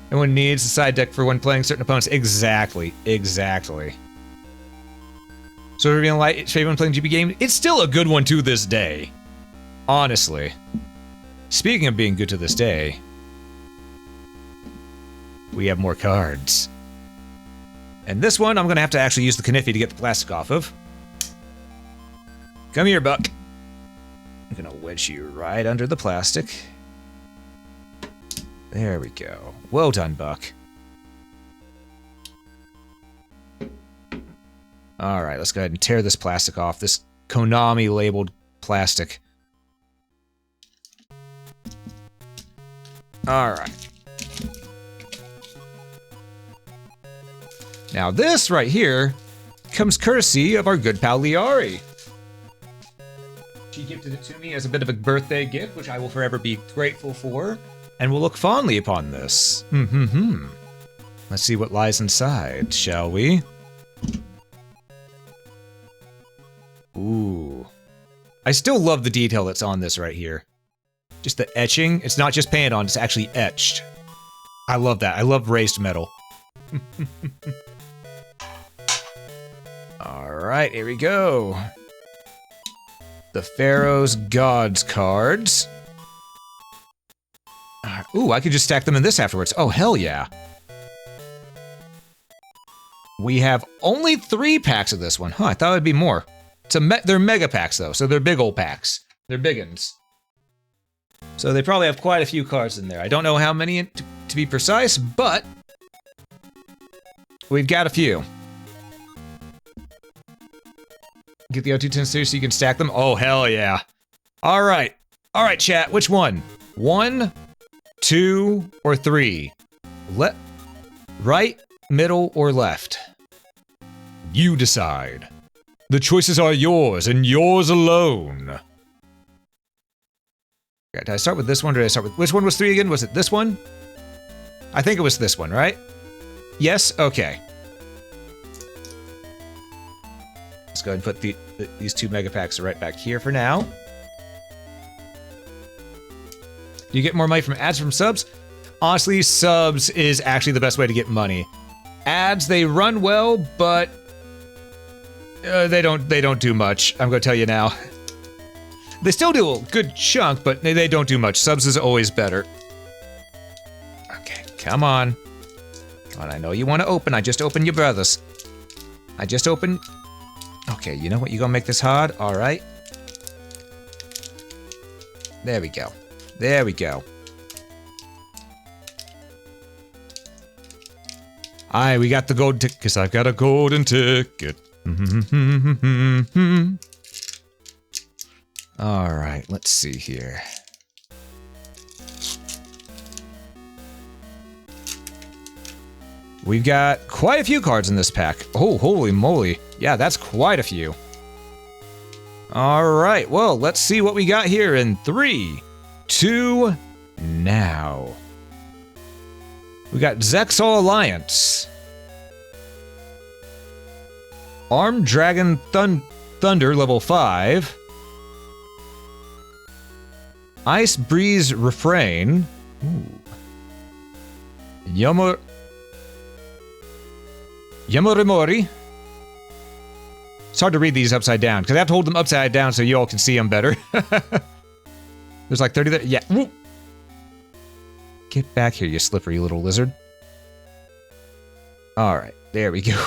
Everyone needs a side deck for when playing certain opponents. Exactly. So we're gonna like when playing GB game. It's still a good one to this day. Honestly. Speaking of being good to this day, we have more cards. And this one, I'm gonna have to actually use the Kniffy to get the plastic off of. Come here, Buck. I'm gonna wedge you right under the plastic. There we go. Well done, Buck. All right, let's go ahead and tear this plastic off. This Konami labeled plastic. All right. Now this right here comes courtesy of our good pal Liari. She gifted it to me as a bit of a birthday gift, which I will forever be grateful for, and will look fondly upon this. Let's see what lies inside, shall we? Ooh. I still love the detail that's on this right here. Just the etching. It's not just painted on, it's actually etched. I love that. I love raised metal. Alright, here we go. The Pharaoh's Gods cards. Ooh, I could just stack them in this afterwards. Oh, hell yeah. We have only 3 packs of this one. Huh, I thought it'd be more. They're mega packs, though, so they're big old packs. They're biggins. So they probably have quite a few cards in there. I don't know how many to be precise, but we've got a few. Get the O2 10 so you can stack them? Oh, hell yeah. All right. All right, chat. Which one? 1, 2, or 3? Right, middle, or left? You decide. The choices are yours, and yours alone. Okay, did I start with this one, or did I start with... Which one was 3 again? Was it this one? I think it was this one, right? Yes? Okay. Let's go ahead and put these 2 mega packs right back here for now. Do you get more money from ads from subs? Honestly, subs is actually the best way to get money. Ads, they run well, but they don't do much. I'm gonna tell you now. They still do a good chunk, but they don't do much. Subs is always better. Okay, come on. Come on, I know you want to open. I just opened your brothers. I just opened... Okay, you know what? You gonna make this hard? All right. There we go. There we go. Aye, we got the golden ticket, because I've got a golden ticket. All right, let's see here. We've got quite a few cards in this pack. Oh, holy moly. Yeah, that's quite a few. All right, well, let's see what we got here in 3, 2, now. We got Zexal Alliance. Armed Dragon Thunder, level 5. Ice Breeze Refrain. Ooh. Yamorimori. It's hard to read these upside down, because I have to hold them upside down so you all can see them better. There's like 30 there. Yeah. Woo. Get back here, you slippery little lizard. Alright, there we go.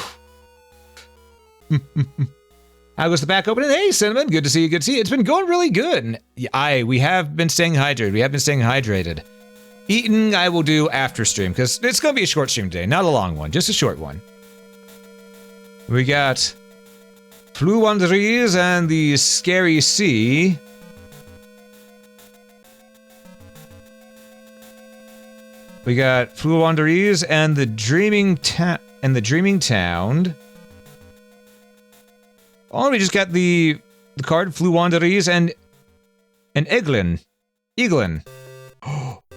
How goes the back opening? Hey, Cinnamon, good to see you, good to see you. It's been going really good. And we have been staying hydrated. We have been staying hydrated. Eating, I will do after stream, because it's going to be a short stream today. Not a long one, just a short one. We got Fluwandries and the Scary Sea. We got Fluwandries and the Dreaming Town. Oh, we just got the card Fluwandries and Eglin.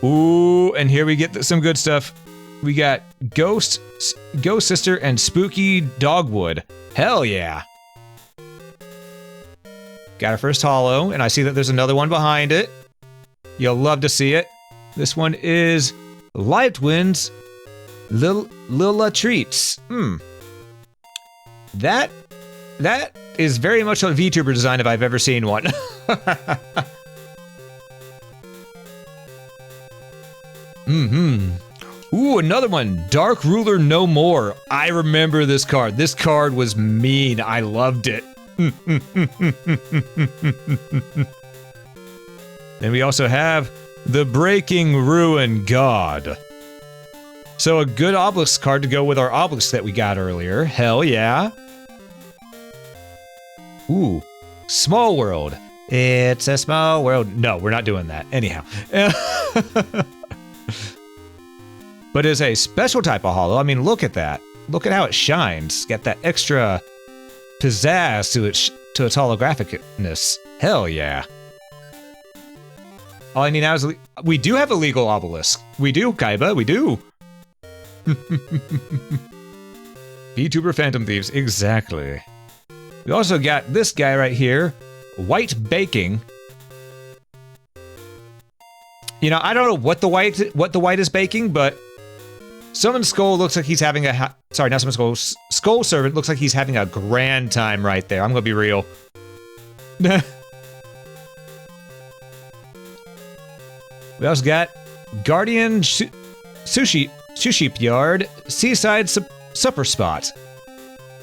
Ooh, and here we get some good stuff. We got Ghost Sister and Spooky Dogwood. Hell yeah. Got our first holo, and I see that there's another one behind it. You'll love to see it. This one is Live Twins Lila Treats. That is very much a VTuber design if I've ever seen one. Ooh, another one. Dark Ruler No More. I remember this card. This card was mean. I loved it. Then we also have The Breaking Ruin God. So a good obelisk card to go with our obelisk that we got earlier. Hell yeah. Ooh. Small world. It's a small world. No, we're not doing that. Anyhow. But it's a special type of holo. I mean, look at that. Look at how it shines. Got that extra pizzazz to its holographicness. Hell yeah. All I need now is we do have a legal obelisk. We do, Kaiba, we do. VTuber Phantom Thieves, exactly. We also got this guy right here, White Baking. You know, I don't know what the white is baking, but Summon Skull looks like he's having a sorry, not Summon Skull. Skull Servant looks like he's having a grand time right there. I'm gonna be real. We also got Guardian Sushi Yard Seaside Supper Spot.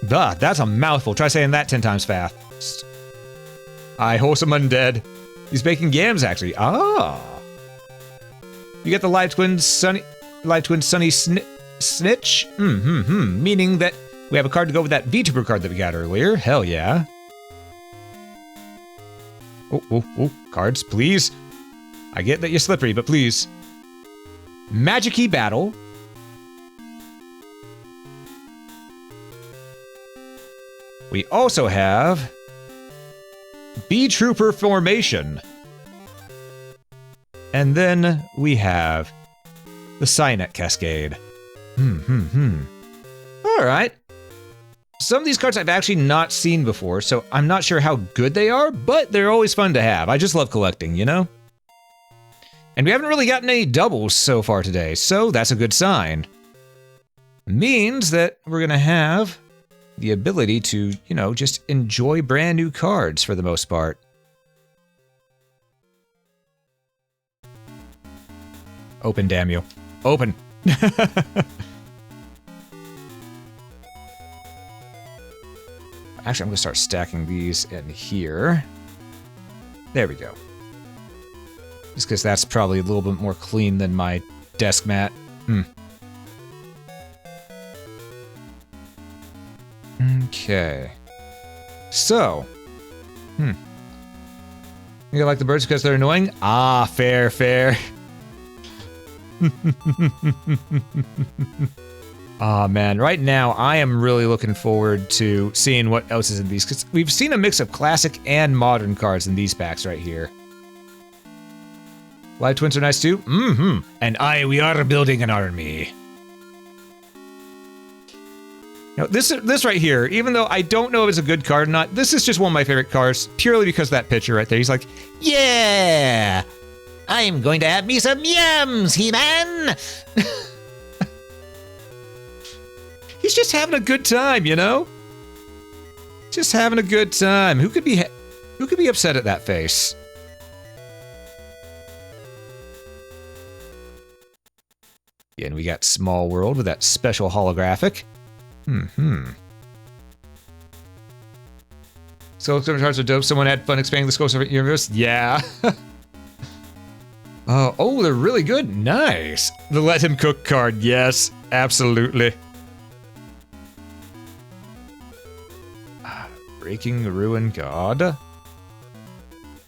Duh, that's a mouthful. Try saying that 10 times fast. I wholesome undead. He's baking yams, actually. Ah. You get the Live Twin Sunny Snitch. Meaning that we have a card to go with that VTuber card that we got earlier. Hell yeah. Oh, cards, please. I get that you're slippery, but please. Magic-y Battle. We also have B-Trooper Formation. And then we have the Cynet Cascade. Alright. Some of these cards I've actually not seen before, so I'm not sure how good they are, but they're always fun to have. I just love collecting, you know? And we haven't really gotten any doubles so far today, so that's a good sign. Means that we're gonna have the ability to, you know, just enjoy brand new cards for the most part. Open, damn you. Open. Actually, I'm gonna start stacking these in here. There we go. Just because that's probably a little bit more clean than my desk mat. Okay. So. You like the birds because they're annoying? Ah, fair. Aw, man. Right now, I am really looking forward to seeing what else is in these, because we've seen a mix of classic and modern cards in these packs right here. Live Twins are nice too? And we are building an army. Now, this right here, even though I don't know if it's a good card or not, this is just one of my favorite cards, purely because of that picture right there. He's like, yeah! I'm going to have me some yams, He-Man! He's just having a good time, you know? Just having a good time. Who could be upset at that face? Yeah, and we got Small World with that special holographic. Skull Servant cards are dope. Someone had fun expanding the Skull Servant universe? Yeah. Oh, they're really good. Nice. The Let Him Cook card. Yes, absolutely. Breaking Ruin God.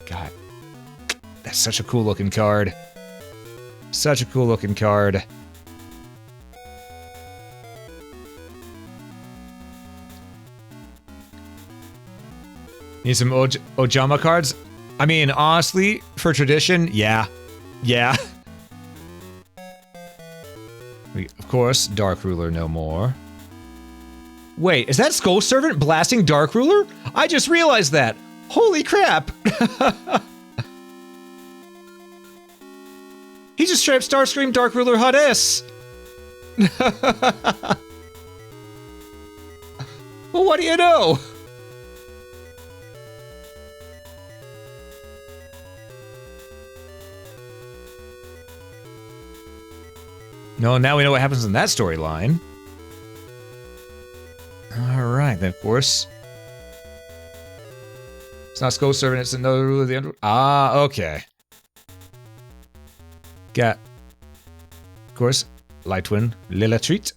God. That's such a cool looking card. Such a cool looking card. Need some Ojama cards? I mean, honestly, for tradition, yeah. Yeah. Of course, Dark Ruler no more. Wait, is that Skull Servant blasting Dark Ruler? I just realized that. Holy crap. He just straight up Starscream Dark Ruler Hot S. Well, what do you know? No, now we know what happens in that storyline. Alright, then of course. It's not Skull Servant, it's another ruler of the underworld. Ah, okay. Got, of course, Lightwin, Lilatreat.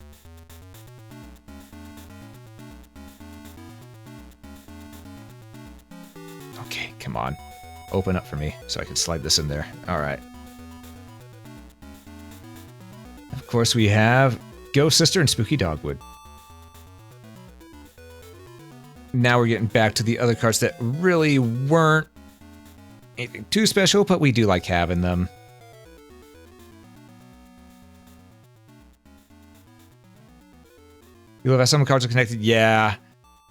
Okay, come on. Open up for me so I can slide this in there. Alright. Of course, we have Ghost Sister and Spooky Dogwood. Now we're getting back to the other cards that really weren't anything too special, but we do like having them. You love how some cards are connected? Yeah.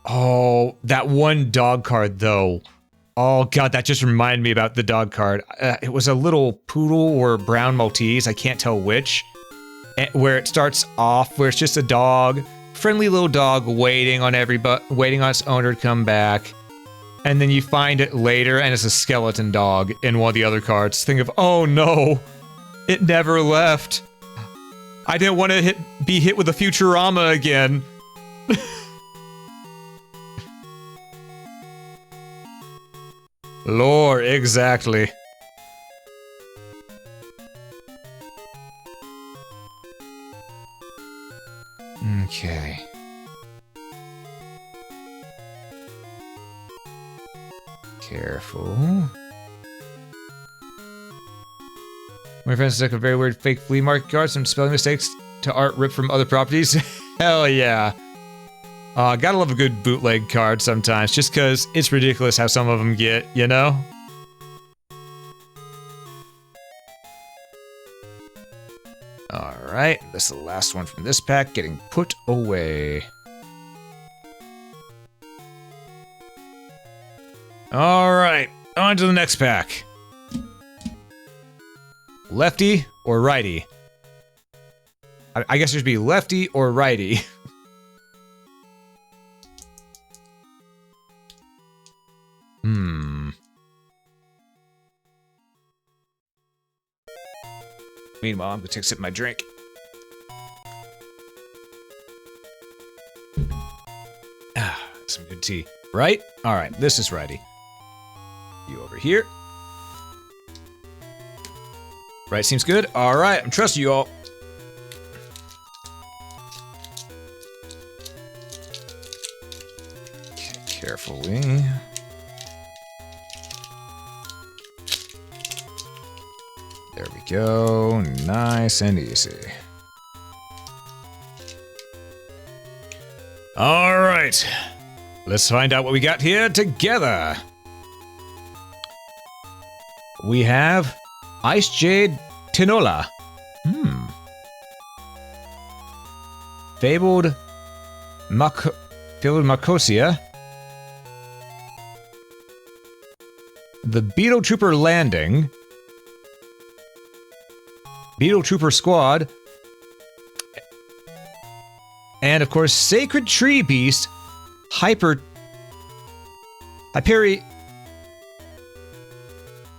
Oh, that one dog card, though. Oh, God, that just reminded me about the dog card. It was a little poodle or brown Maltese, I can't tell which, where it starts off, where it's just a dog, friendly little dog waiting on waiting on its owner to come back. And then you find it later, and it's a skeleton dog in one of the other cards. Think of, oh no, it never left. I didn't want to be hit with a Futurama again. Lore, exactly. Okay. Careful. My friends took a very weird fake flea market card, some spelling mistakes to art ripped from other properties. Hell yeah. Gotta love a good bootleg card sometimes, just because it's ridiculous how some of them get, you know? Alright, this is the last one from this pack, getting put away. Alright, on to the next pack. Lefty or righty? I guess there'd be lefty or righty. Meanwhile, I'm gonna take a sip of my drink. Ah, some good tea. Right? Alright, this is righty. You over here. Right seems good. Alright, I'm trusting you all. Okay, carefully. There we go. Nice and easy. Alright. Let's find out what we got here together. We have Ice Jade Tinola. Fabled Marcosia. The Beetle Trooper Landing. Beetle Trooper Squad. And of course, Sacred Tree Beast. Hyperiton.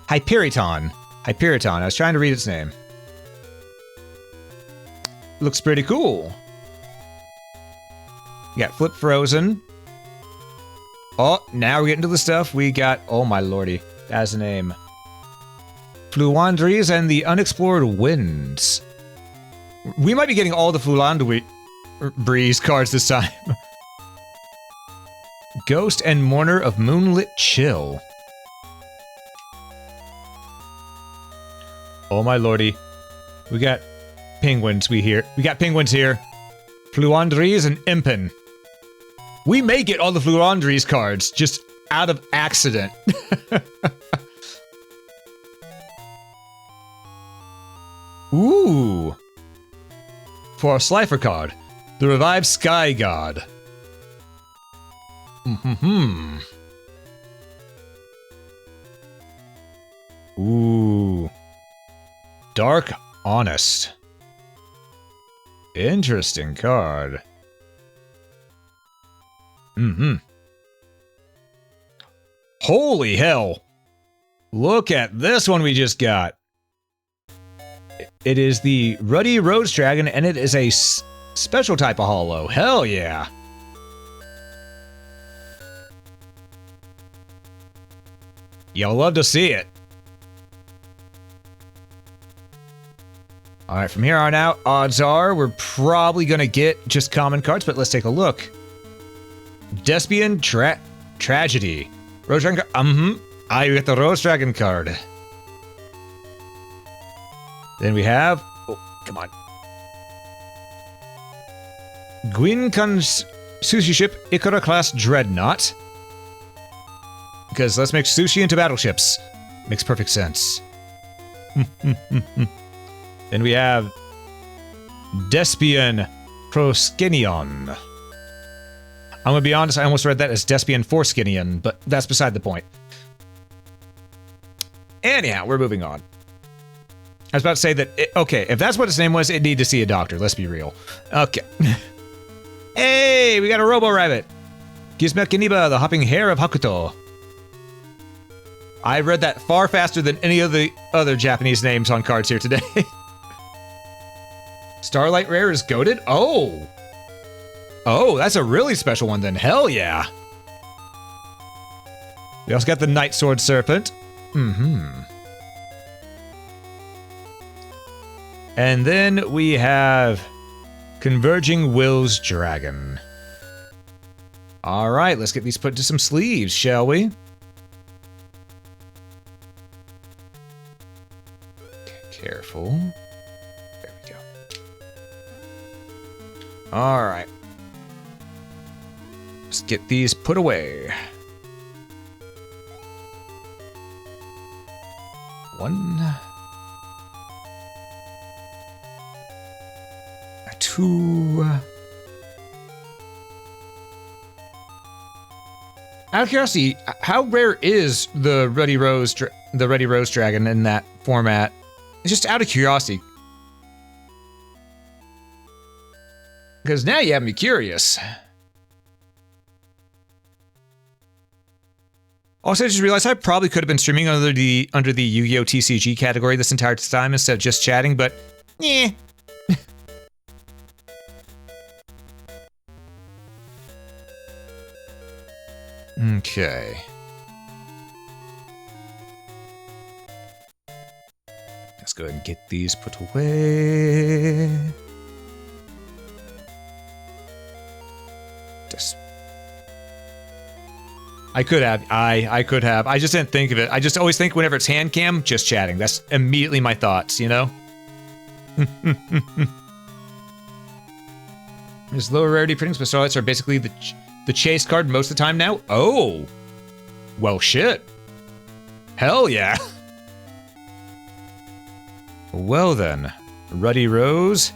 I was trying to read its name. Looks pretty cool. You got Flip Frozen. Oh, now we're getting to the stuff. We got, oh my lordy, that's the name. Fluandries and the Unexplored Winds. We might be getting all the Fluandries cards this time. Ghost and Mourner of Moonlit Chill. Oh my lordy. We got penguins we got penguins here. Fluandries and Impen. We may get all the Fluandries cards just out of accident. Ooh. For a Slifer card, the Revived Sky God. Ooh. Dark Honest. Interesting card. Holy hell. Look at this one we just got. It is the Ruddy Rose Dragon, and it is a special type of holo. Hell yeah. Y'all love to see it. Alright, from here on out, odds are we're probably gonna get just common cards, but let's take a look. Despian Tragedy. Rose Dragon card. I get the Rose Dragon card. Then we have... Oh, come on. Gwyncon's sushi ship Ikora class Dreadnought. Because let's make sushi into battleships. Makes perfect sense. Then we have Despian Proskinion. I'm gonna be honest, I almost read that as Despian Foreskinion, but that's beside the point. Anyhow, we're moving on. I was about to say that, okay, if that's what its name was, it needed to see a doctor, let's be real. Okay. Hey, we got a Robo-Rabbit. Gizmekiniba, the hopping hare of Hakuto. I read that far faster than any of the other Japanese names on cards here today. Starlight Rare is goated? Oh! Oh, that's a really special one then. Hell yeah! We also got the Night Sword Serpent. And then we have Converging Wills Dragon. Alright, let's get these put into some sleeves, shall we? Careful. There we go. Alright. Let's get these put away. One. Two. Out of curiosity, how rare is the Ruddy Rose Dragon in that format? Just out of curiosity. Because now you have me curious. Also, I just realized I probably could have been streaming under the Yu-Gi-Oh! TCG category this entire time instead of just chatting, but eh. Okay. Let's go ahead and get these put away. Just... I could have. I could have. I just didn't think of it. I just always think whenever it's hand cam, just chatting. That's immediately my thoughts, you know? These lower rarity printings, but starlights are basically the chase card most of the time now? Oh! Well, shit. Hell yeah. Well then, Ruddy Rose,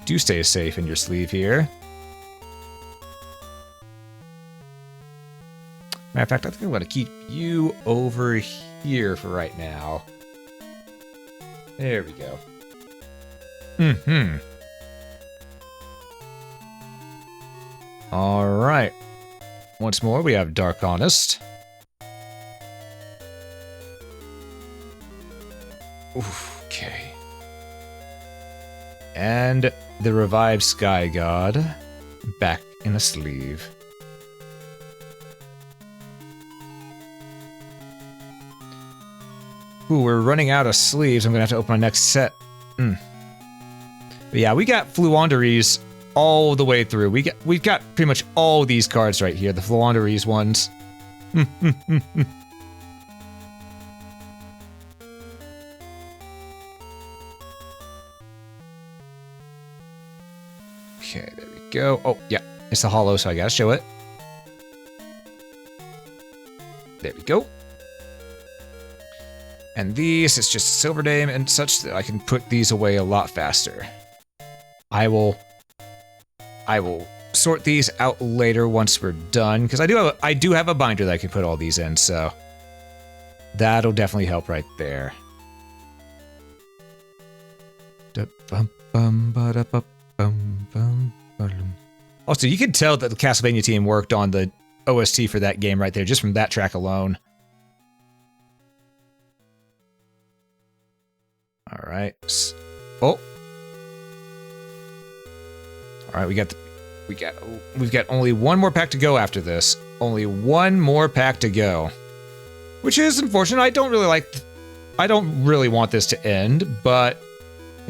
do stay safe in your sleeve here. Matter of fact, I think I'm going to keep you over here for right now. There we go. Alright. Once more, we have Dark Honest. Okay. And the Revived Sky God back in a sleeve. Ooh, we're running out of sleeves. I'm gonna have to open my next set. But yeah, we got Fluanderies all the way through. We've got pretty much all these cards right here, the Fluanderies ones. Okay, there we go. Oh, yeah, it's the holo, so I gotta show it. There we go. And these, it's just Silver Dame and such that I can put these away a lot faster. I will sort these out later once we're done, because I do have a binder that I can put all these in, so that'll definitely help right there. Also, you can tell that the Castlevania team worked on the OST for that game right there, just from that track alone. All right. Oh. All right, we've got only one more pack to go after this. Only one more pack to go, which is unfortunate. I don't really want this to end, but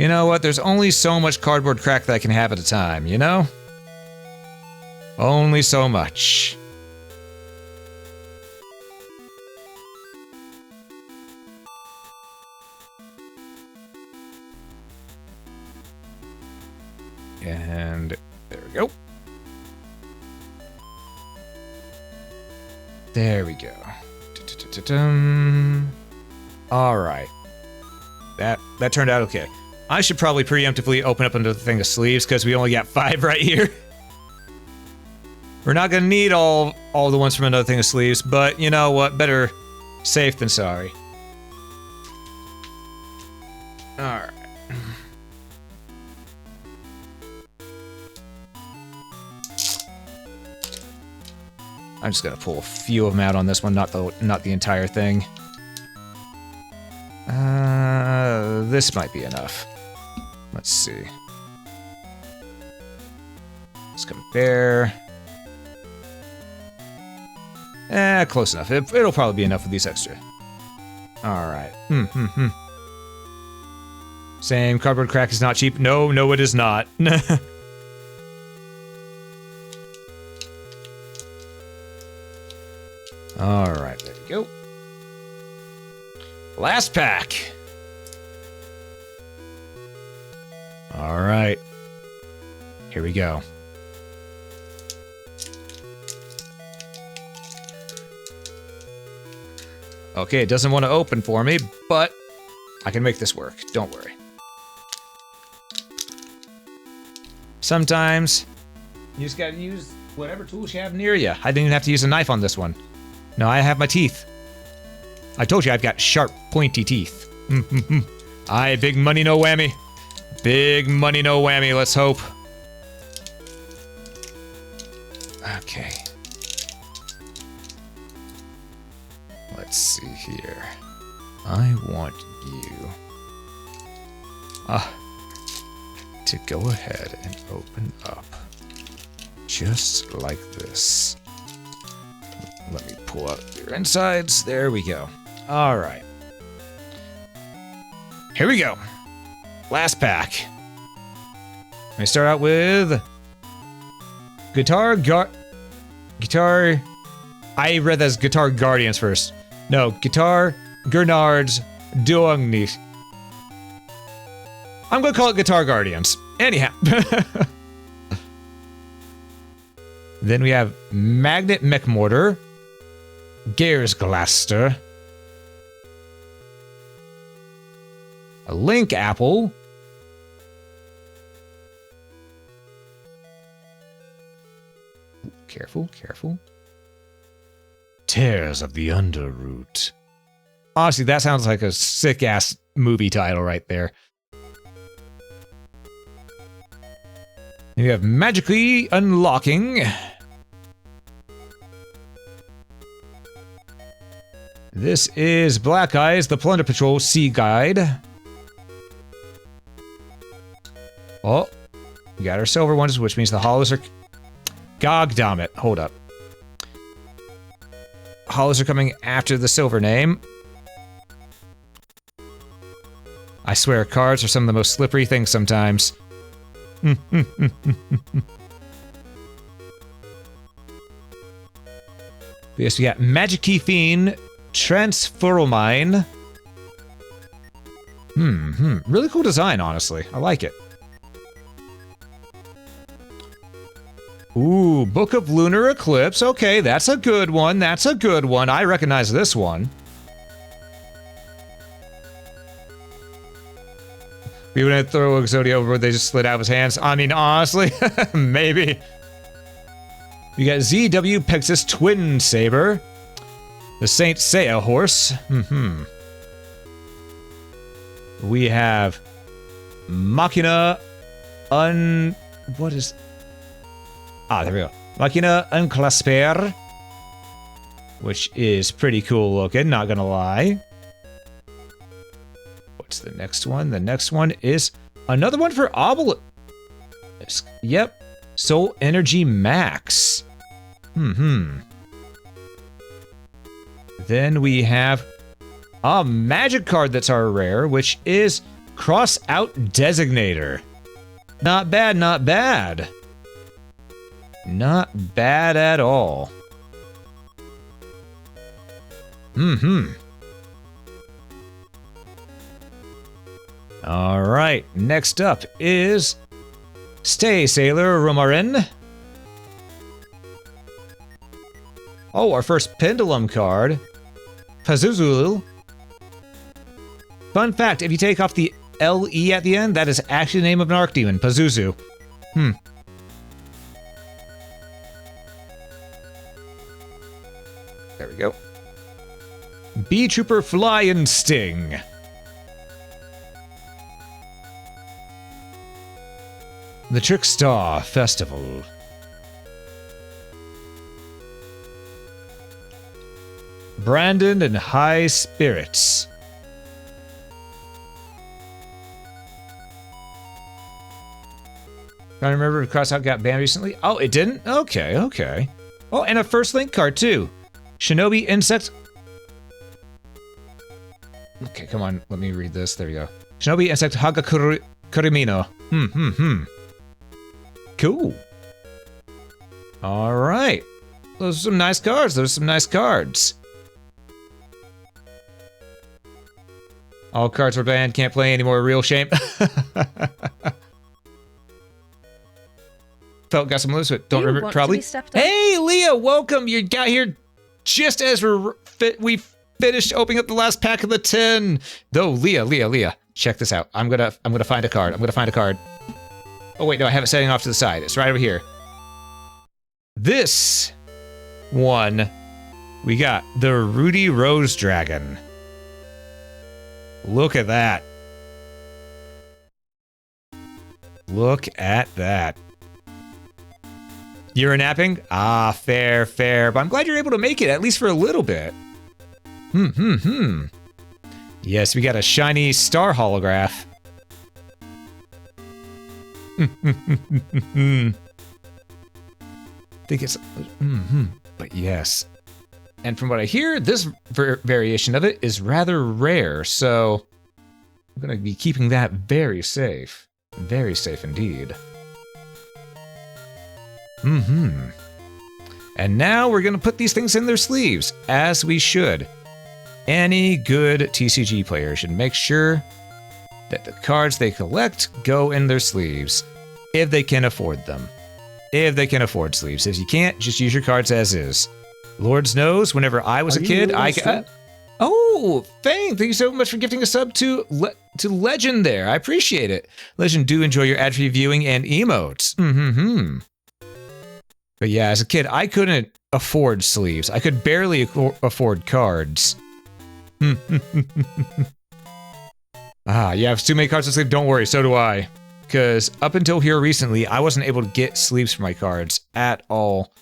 You know what? There's only so much cardboard crack that I can have at a time, you know? Only so much. And there we go. There we go. All right. That turned out okay. I should probably preemptively open up another thing of sleeves because we only got 5 right here. We're not gonna need all the ones from another thing of sleeves, but you know what? Better safe than sorry. All right. I'm just gonna pull a few of them out on this one, not the entire thing. This might be enough. Let's see. Let's compare. Close enough. It'll probably be enough with these extra. Alright. Same, cardboard crack is not cheap. No, it is not. Alright, there we go. Last pack! Alright. Here we go. Okay, it doesn't want to open for me, but I can make this work. Don't worry. Sometimes you just gotta use whatever tools you have near you. I didn't even have to use a knife on this one. No, I have my teeth. I told you I've got sharp, pointy teeth. Aye, big money, no whammy. Big money, no whammy, let's hope. Okay. Let's see here. I want you to go ahead and open up just like this. Let me pull out your insides. There we go. All right. Here we go. Last pack. Let me start out with Guitar. I read that as Guitar Guardians first. No, Guitar Gernard's Duongni. I'm gonna call it Guitar Guardians. Anyhow. Then we have Magnet Mech Mortar, Gears Glaster, a Link Apple, careful, careful, Tears of the Underroot. Honestly, that sounds like a sick-ass movie title right there. And you have Magically Unlocking. This is Black Eyes, the Plunder Patrol Sea Guide. Oh, we got our silver ones, which means the hollows are... God damn it, hold up. Hollows are coming after the silver name. I swear, cards are some of the most slippery things sometimes. Yes, we got Magic Key Fiend, Transforomine. Really cool design, honestly. I like it. Ooh, Book of Lunar Eclipse. Okay, that's a good one. That's a good one. I recognize this one. We wouldn't throw Exodia over, they just slid out of his hands. I mean, honestly, maybe. You got ZW Pegasus Twin Saber. The Saint Seiya horse. We have Machina what is... Ah, there we go. Machina Unclasper. Which is pretty cool looking, not gonna lie. What's the next one? The next one is another one for Obelisk. Yep. Soul Energy Max. Then we have a magic card that's our rare, which is Cross out designator. Not bad, not bad. Not bad at all. All right, next up is Stay Sailor Romarin. Oh, our first pendulum card. Pazuzu. Fun fact, if you take off the LE at the end, that is actually the name of an Archdemon, Pazuzu. There we go. VTuber Fly and Sting. The Trickstar Festival. Brandon and High Spirits. Trying to remember if Crossout got banned recently. Oh, it didn't? Okay, okay. Oh, and a first link card too. Shinobi Insect. Okay, come on. Let me read this. There we go. Shinobi Insect Haga Kurimino. Cool. All right. Those are some nice cards. Those are some nice cards. All cards were banned. Can't play anymore. Real shame. Felt got some loose, but don't remember probably. Hey, Leah, welcome. You got here just as we finished opening up the last pack of the 10. Though, Leah, check this out. I'm gonna find a card. I'm gonna find a card. Oh wait, no, I have it setting off to the side. It's right over here. This one, we got the Rudy Rose Dragon. Look at that. Look at that. You're napping? Ah, fair. But I'm glad you're able to make it, at least for a little bit. Yes, we got a shiny star holograph. Think it's... But yes. And from what I hear, this variation of it is rather rare, so... I'm gonna be keeping that very safe. Very safe indeed. And now we're gonna put these things in their sleeves, as we should. Any good TCG player should make sure that the cards they collect go in their sleeves, if they can afford them. If they can afford sleeves. If you can't, just use your cards as is. Lords knows, whenever I was a kid, oh, Fang, thank you so much for gifting a sub to Legend there. I appreciate it. Legend, do enjoy your ad-free viewing and emotes. But yeah, as a kid, I couldn't afford sleeves. I could barely afford cards. Ah, you have too many cards to sleeve? Don't worry, so do I. Because up until here recently, I wasn't able to get sleeves for my cards at all.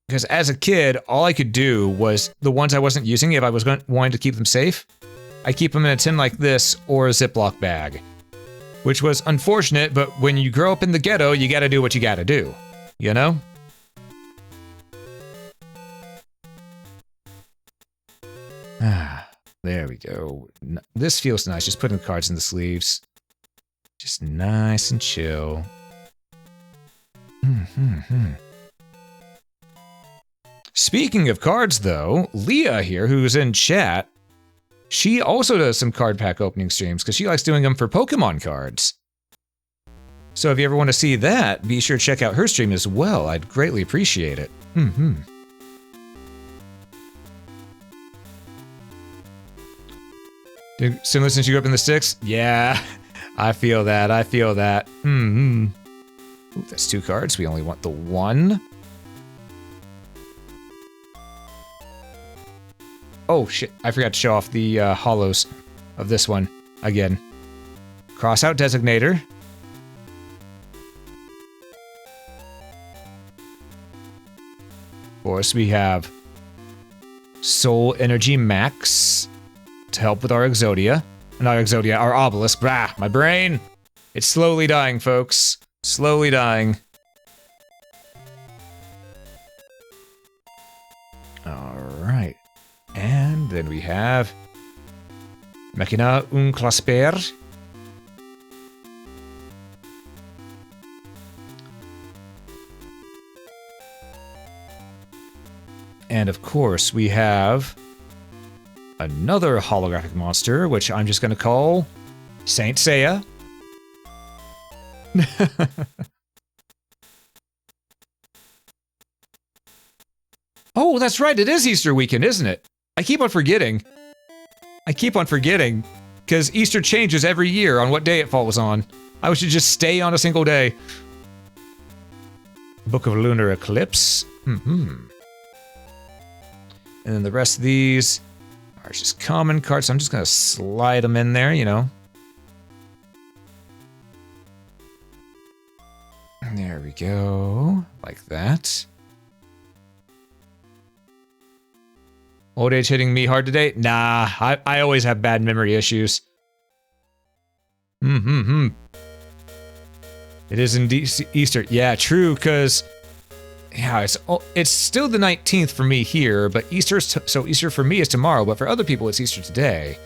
Because as a kid, all I could do was the ones I wasn't using, if I was wanting to keep them safe, I keep them in a tin like this or a Ziploc bag. Which was unfortunate, but when you grow up in the ghetto, you gotta do what you gotta do. You know? Ah, there we go. This feels nice, just putting the cards in the sleeves. Just nice and chill. Speaking of cards, though, Leah here, who's in chat, she also does some card pack opening streams because she likes doing them for Pokemon cards. So if you ever want to see that, be sure to check out her stream as well. I'd greatly appreciate it. Similar since you grew up in the sticks? Yeah, I feel that. Ooh, that's 2 cards. We only want the 1. Oh shit, I forgot to show off the hollows of this one again. Cross out Designator. Of course, we have Soul Energy Max to help with our Exodia. Not Exodia, our Obelisk. Brah, my brain! It's slowly dying, folks. Slowly dying. Alright. And then we have Machina un clasper. And of course, we have another holographic monster, which I'm just going to call Saint Seiya. Oh, that's right. It is Easter weekend, isn't it? I keep on forgetting. Because Easter changes every year on what day it falls on. I should just stay on a single day. Book of Lunar Eclipse. And then the rest of these are just common cards. So I'm just going to slide them in there, you know. And there we go. Like that. Old age hitting me hard today? Nah, I always have bad memory issues. It is indeed Easter. Yeah, true, because... Yeah, it's still the 19th for me here, but Easter for me is tomorrow, but for other people it's Easter today.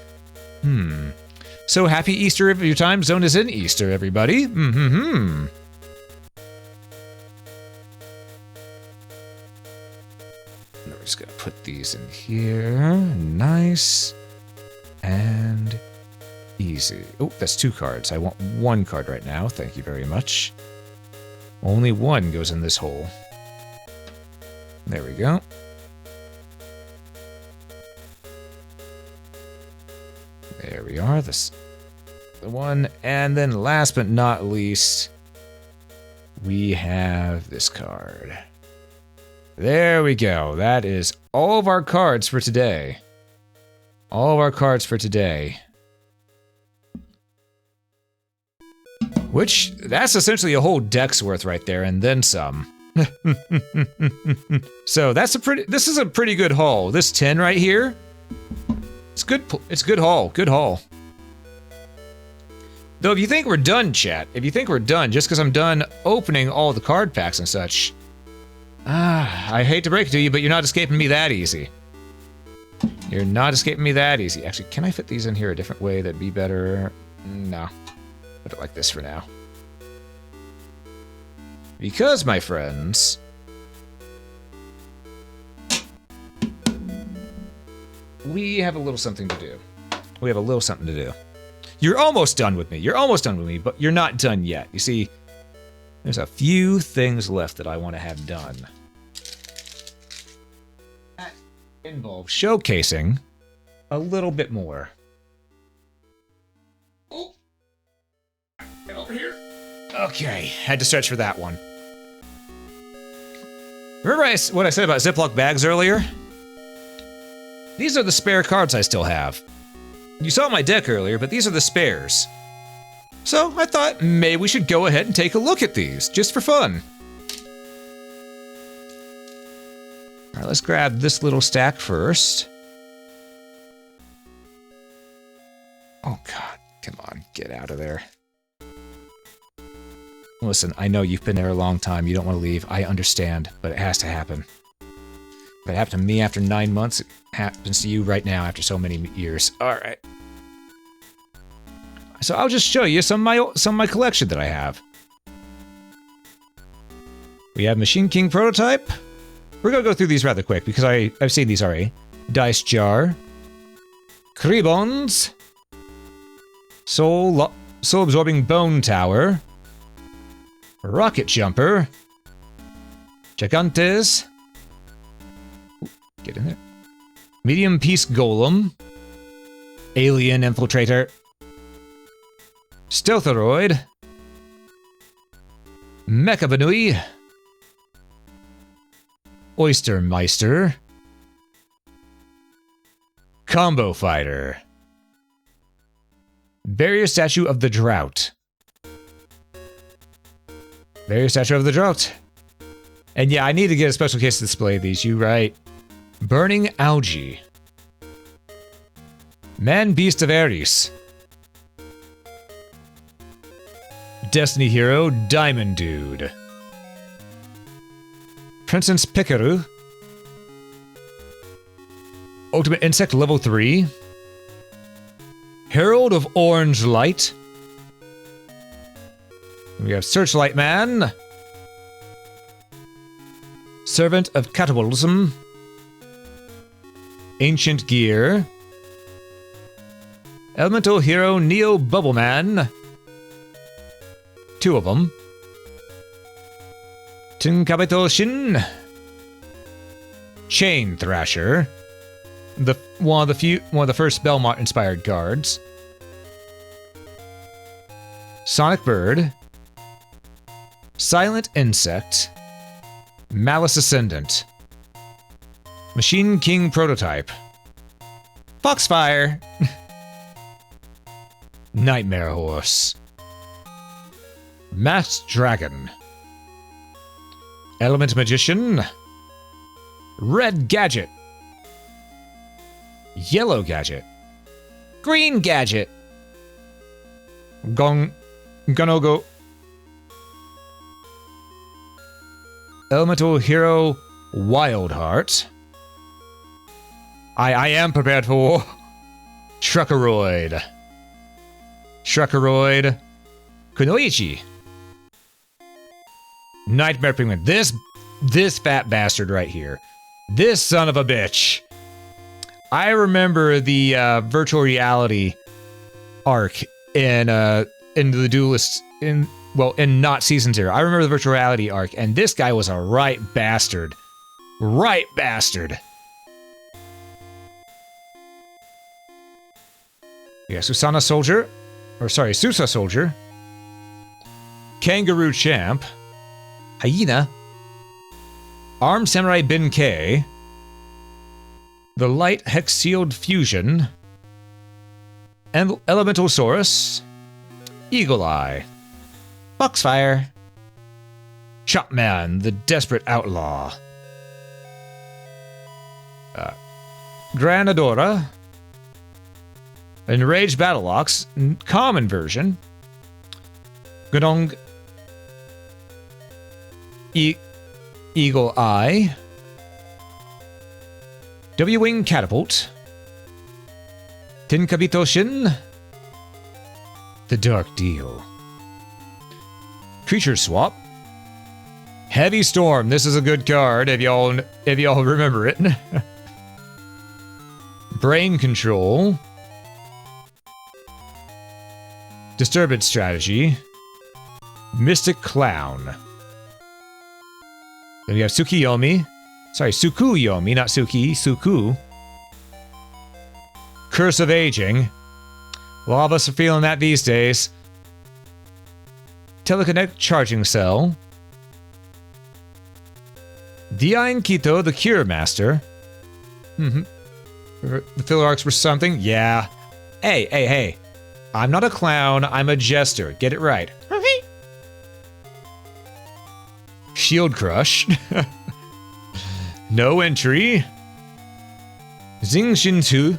So happy Easter if your time zone is in Easter, everybody. We're just gonna put these in here. Nice. And easy. Oh, that's 2 cards. I want 1 card right now. Thank you very much. Only 1 goes in this hole. There we go. There we are. The one. And then last but not least, we have this card. There we go. That is all of our cards for today. All of our cards for today. Which, that's essentially a whole deck's worth right there, and then some. So this is a pretty good haul. This 10 right here, it's good haul, Though if you think we're done, chat, just because I'm done opening all the card packs and such, I hate to break it to you, but you're not escaping me that easy. You're not escaping me that easy. Actually, can I fit these in here a different way that'd be better? No. Put it like this for now. Because, my friends, we have a little something to do. You're almost done with me. But you're not done yet. You see, there's a few things left that I want to have done. That involves showcasing a little bit more. Oh, get over here. Okay, had to stretch for that one. Remember what I said about Ziploc bags earlier? These are the spare cards I still have. You saw my deck earlier, but these are the spares. So I thought maybe we should go ahead and take a look at these, just for fun. Alright, let's grab this little stack first. Oh god, come on, get out of there. Listen, I know you've been there a long time, you don't want to leave, I understand, but it has to happen. If it happened to me after 9 months, it happens to you right now after so many years. Alright. So I'll just show you some of my collection that I have. We have Machine King Prototype. We're gonna go through these rather quick because I've seen these already. Dice Jar. Kribons. Soul Absorbing Bone Tower. Rocket Jumper. Gigantes. Ooh, get in there. Medium Piece Golem. Alien Infiltrator. Stealthoroid. Mechabanui. Oystermeister. Combo Fighter. Barrier Statue of the Drought. Barrier Statue of the Drought. And yeah, I need to get a special case to display these, you right. Burning Algae. Man Beast of Ares. Destiny Hero Diamond Dude. Princess Pikaru. Ultimate Insect Level 3. Herald of Orange Light. We have Searchlight Man. Servant of Catabolism. Ancient Gear. Elemental Hero Neo Bubble Man. 2 of them. Tinkabito Shin. Chain Thrasher. One of the first Belmont inspired cards. Sonic Bird. Silent Insect. Malice Ascendant. Machine King Prototype. Foxfire. Nightmare Horse. Masked Dragon. Element Magician. Red Gadget. Yellow Gadget. Green Gadget. Gonogo. Elemental Hero Wildheart. I am prepared for war. Truckeroid. Truckeroid. Kunoichi. Nightmare Penguin. This fat bastard right here. This son of a bitch. I remember the virtual reality arc in the Duelist in not season 0. I remember the virtual reality arc, and this guy was a right bastard. Right bastard. Yeah, Susa Soldier. Kangaroo Champ. Hyena. Armed Samurai Benkei. The Light Hex Sealed Fusion. And Elemental Saurus. Eagle Eye. Foxfire. Chopman, the Desperate Outlaw. Granadora. Enraged Battleox, common version. Gudong. Eagle Eye. W-Wing Catapult. Tinkabito Shin. The Dark Deal. Creature Swap. Heavy Storm. This is a good card if y'all remember it. Brain Control. Disturbance Strategy. Mystic Clown. Then we have Tsukuyomi. Sorry, Sukuyomi, not Suki. Suku. Curse of Aging. A lot of us are feeling that these days. Teleconnect Charging Cell. Dian Kito, the Cure Master. The filler arcs were something? Yeah. Hey. I'm not a clown, I'm a jester. Get it right. Shield Crush. No entry. Xing Shinhu.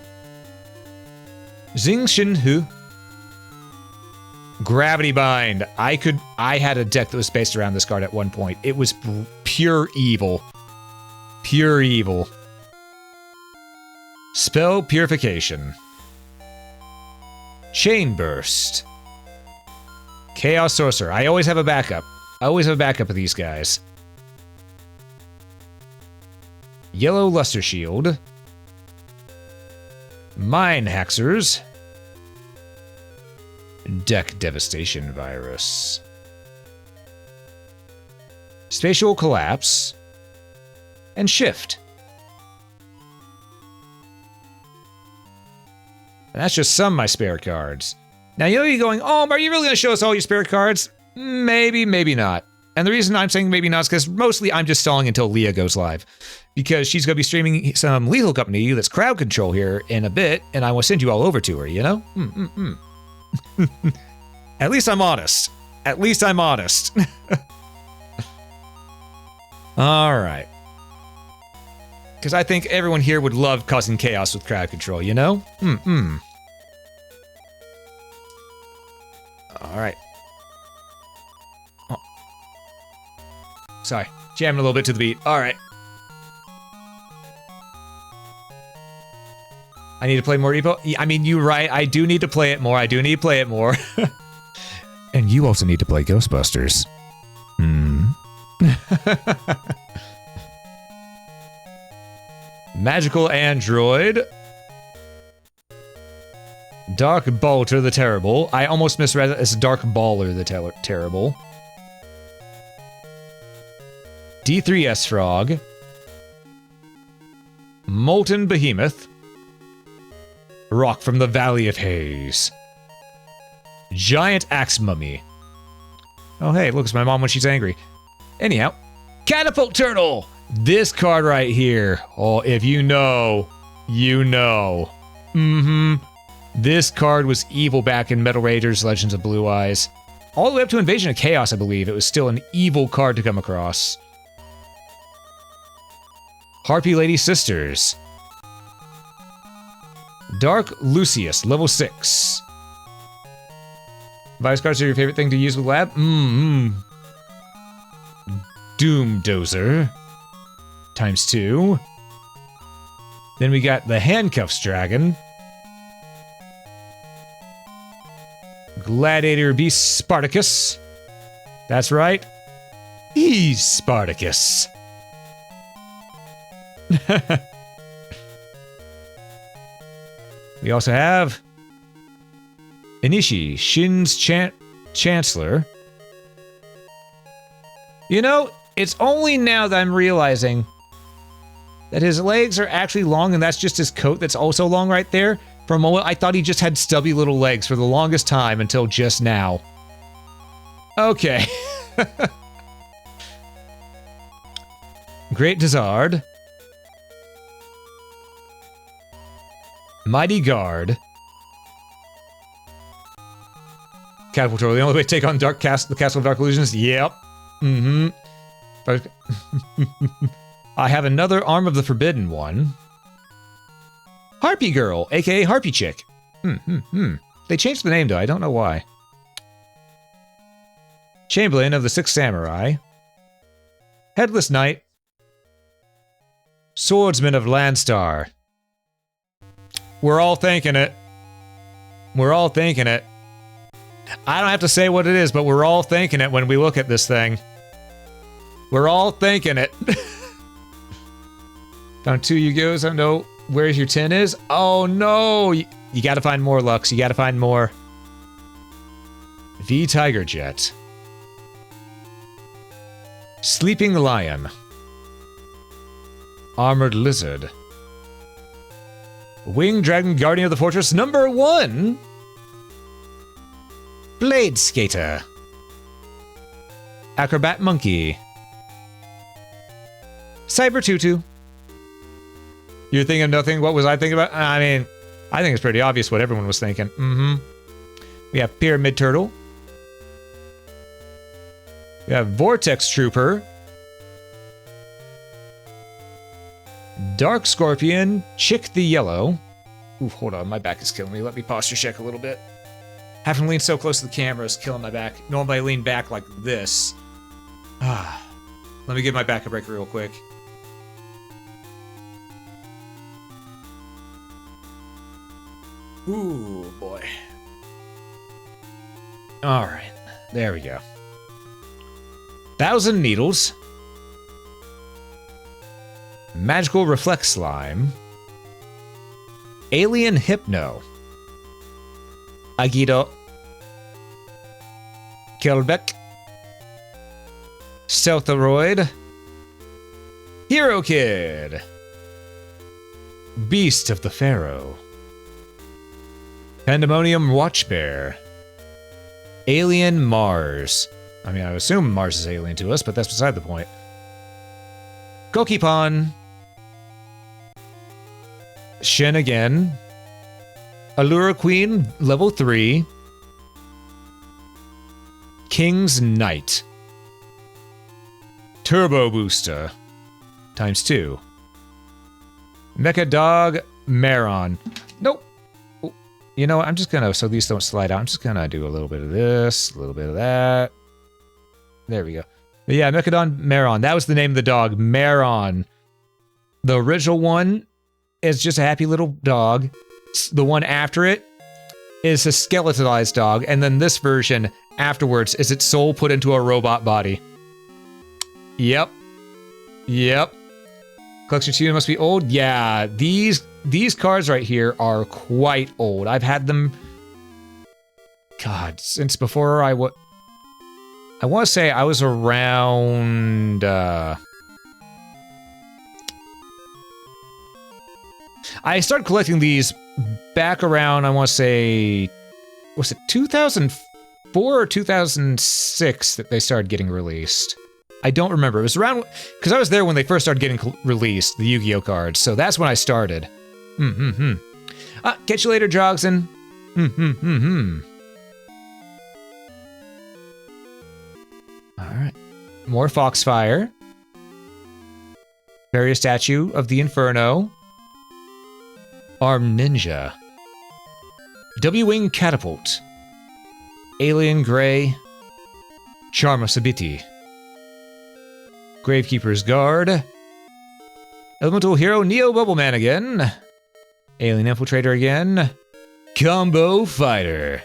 Gravity Bind. I had a deck that was based around this card at one point. It was pure evil. Pure evil. Spell Purification. Chain Burst. Chaos Sorcerer. I always have a backup. I always have a backup of these guys. Yellow Luster Shield. Mine Haxers. Deck Devastation Virus. Spatial Collapse. And Shift. And that's just some of my spare cards. Now, you know you're going, oh, are you really going to show us all your spare cards? Maybe, maybe not. And the reason I'm saying maybe not is because mostly I'm just stalling until Leah goes live. Because she's going to be streaming some Lethal Company that's crowd control here in a bit, and I will send you all over to her, you know? At least I'm honest. At least I'm honest. Alright. Because I think everyone here would love causing chaos with crowd control, you know? Alright. Oh. Sorry, jamming a little bit to the beat. Alright. I need to play more Repo. I mean, you're right. I do need to play it more. I do need to play it more. And you also need to play Ghostbusters. Magical Android. Dark Balter the Terrible. I almost misread it as Dark Baller the Terrible. D3S Frog. Molten Behemoth. Rock from the Valley of Haze. Giant Axe Mummy. Oh hey, look, it's my mom when she's angry. Anyhow, Catapult Turtle! This card right here. Oh, if you know, you know. This card was evil back in Metal Raiders Legends of Blue Eyes. All the way up to Invasion of Chaos, I believe. It was still an evil card to come across. Harpy Lady Sisters. Dark Lucius, level 6. Vice cards are your favorite thing to use with lab? Doom Dozer. ×2. Then we got the Handcuffs Dragon. Gladiator Beast Spartacus. That's right. He's Spartacus. We also have Inishi, Shin's Chancellor. You know, it's only now that I'm realizing that his legs are actually long and that's just his coat that's also long right there. For a moment, I thought he just had stubby little legs for the longest time until just now. Okay. Great Dizard. Mighty Guard. Catapult Turtle, the only way to take on the Castle of Dark Illusions? Yep. I have another Arm of the Forbidden One. Harpy Girl, aka Harpy Chick. They changed the name though, I don't know why. Chamberlain of the Sixth Samurai. Headless Knight. Swordsman of Landstar. We're all thinking it. We're all thinking it. I don't have to say what it is, but we're all thinking it when we look at this thing. We're all thinking it. Found 2 Yu-Gi-Ohs. I don't know where your 10 is. Oh no! You gotta find more, Lux. You gotta find more. V Tiger Jet. Sleeping Lion. Armored Lizard. Winged Dragon Guardian of the Fortress #1. Blade Skater. Acrobat Monkey. Cyber Tutu. You're thinking of nothing? What was I thinking about? I mean, I think it's pretty obvious what everyone was thinking. We have Pyramid Turtle. We have Vortex Trooper. Dark Scorpion. Chick the Yellow. Ooh, hold on, my back is killing me. Let me posture check a little bit. Having to lean so close to the camera is killing my back. Normally I lean back like this. Let me give my back a break real quick. Ooh, boy. Alright, there we go. 1,000 Needles. Magical Reflex Slime. Alien Hypno. Agido. Kelbeck. Stealthoroid. Hero Kid. Beast of the Pharaoh. Pandemonium Watchbear. Alien Mars. I mean, I assume Mars is alien to us, but that's beside the point. Kokipon. Shen again. Allura Queen, level 3. King's Knight. Turbo Booster. ×2. Mecha Dog Maron. Nope. You know what? I'm just gonna, so these don't slide out, I'm just gonna do a little bit of this, a little bit of that. There we go. But yeah, Mechadon Maron. That was the name of the dog. Maron. The original one is just a happy little dog. the one after it is a skeletonized dog, and then this version afterwards is its soul put into a robot body. Yep. Yep. Collection 2 must be old. Yeah, these cards right here are quite old. I've had them, God, since before I want to say I was around, I started collecting these back around, I want to say, was it 2004 or 2006 that they started getting released? I don't remember. It was around, because I was there when they first started getting released, the Yu-Gi-Oh cards, so that's when I started. Catch you later, Jogson. Alright. More Foxfire. Various statue of the Inferno. Armed Ninja. W-Wing Catapult. Alien Gray. Charma Sabiti. Gravekeeper's Guard. Elemental Hero Neo Bubbleman again. Alien Infiltrator again. Combo Fighter.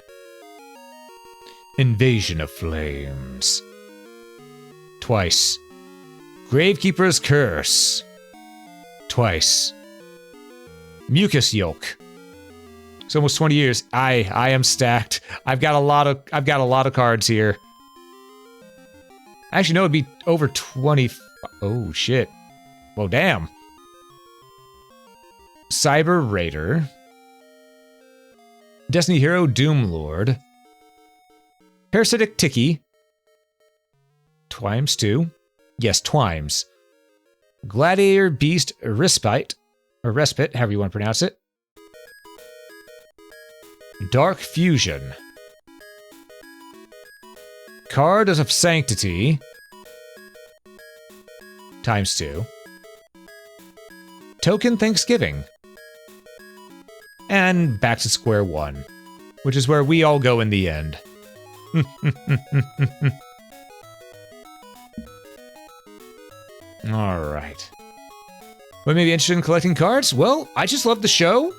Invasion of Flames. Twice. Gravekeeper's Curse. Twice. Mucus Yolk. It's almost 20 years. I am stacked. I've got a lot of cards here. Actually, no, it'd be over 20. Oh shit. Well, damn. Cyber Raider. Destiny Hero Doomlord. Parasitic Tiki. Twimes 2. Yes, Twimes. Gladiator Beast Respite. Or Respite, however you want to pronounce it. Dark Fusion. Card of Sanctity. Times 2. Token Thanksgiving. And back to square one. Which is where we all go in the end. Alright. What made me interested in collecting cards? Well, I just love the show.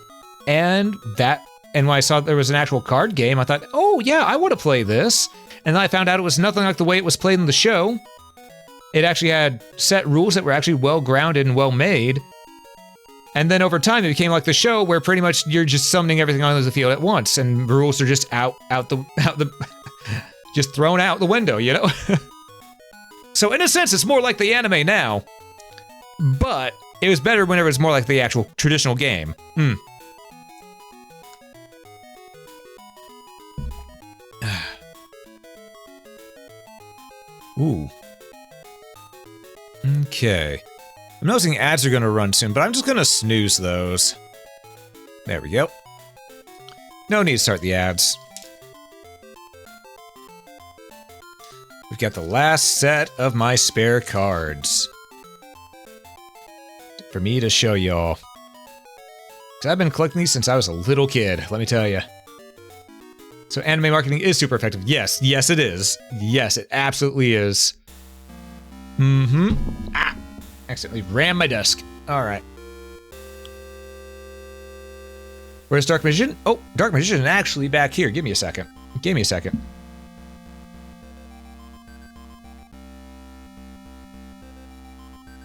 And when I saw there was an actual card game, I thought, oh yeah, I want to play this. And then I found out it was nothing like the way it was played in the show. It actually had set rules that were actually well grounded and well made. And then over time, it became like the show where pretty much you're just summoning everything onto the field at once, and rules are just out the, just thrown out the window, you know? So in a sense, it's more like the anime now. But it was better whenever it's more like the actual traditional game. Ooh. Okay. I'm noticing ads are gonna run soon, but I'm just gonna snooze those. There we go. No need to start the ads. We've got the last set of my spare cards for me to show y'all. 'Cause I've been collecting these since I was a little kid, let me tell you. So anime marketing is super effective. Yes, yes it is. Yes, it absolutely is. Ah! Accidentally rammed my desk. Alright. Where's Dark Magician? Oh, Dark Magician is actually back here. Give me a second. Give me a second.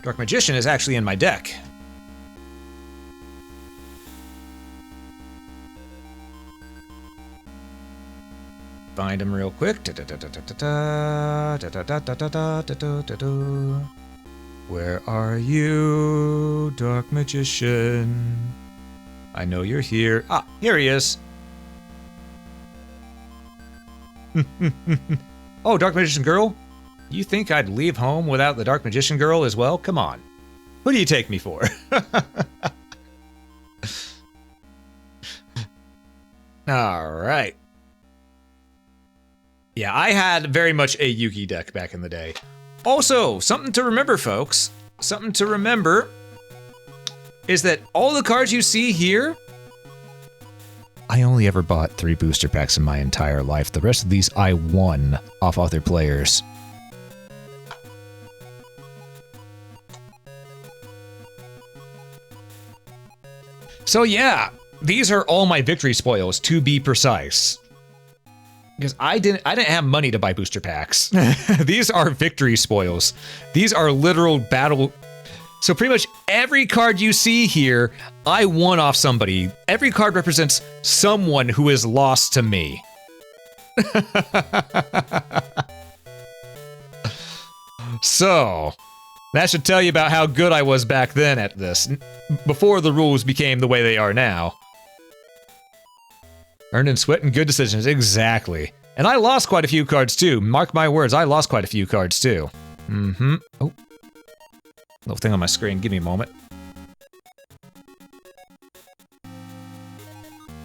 Dark Magician is actually in my deck. Find him real quick. Where are you, Dark Magician? I know you're here. Ah, here he is. Oh, Dark Magician Girl? You think I'd leave home without the Dark Magician Girl as well? Come on. Who do you take me for? Alright. Yeah, I had very much a Yugi deck back in the day. Also, something to remember, folks. Something to remember is that all the cards you see here, I only ever bought 3 booster packs in my entire life. The rest of these I won off other players. So yeah, these are all my victory spoils, to be precise. Because I didn't have money to buy booster packs. These are victory spoils. These are literal battle. So pretty much every card you see here, I won off somebody. Every card represents someone who is lost to me. So, that should tell you about how good I was back then at this, before the rules became the way they are now. Earned in sweat and good decisions, exactly. And I lost quite a few cards too. Mark my words, I lost quite a few cards too. Mm-hmm. Oh. Little thing on my screen, give me a moment.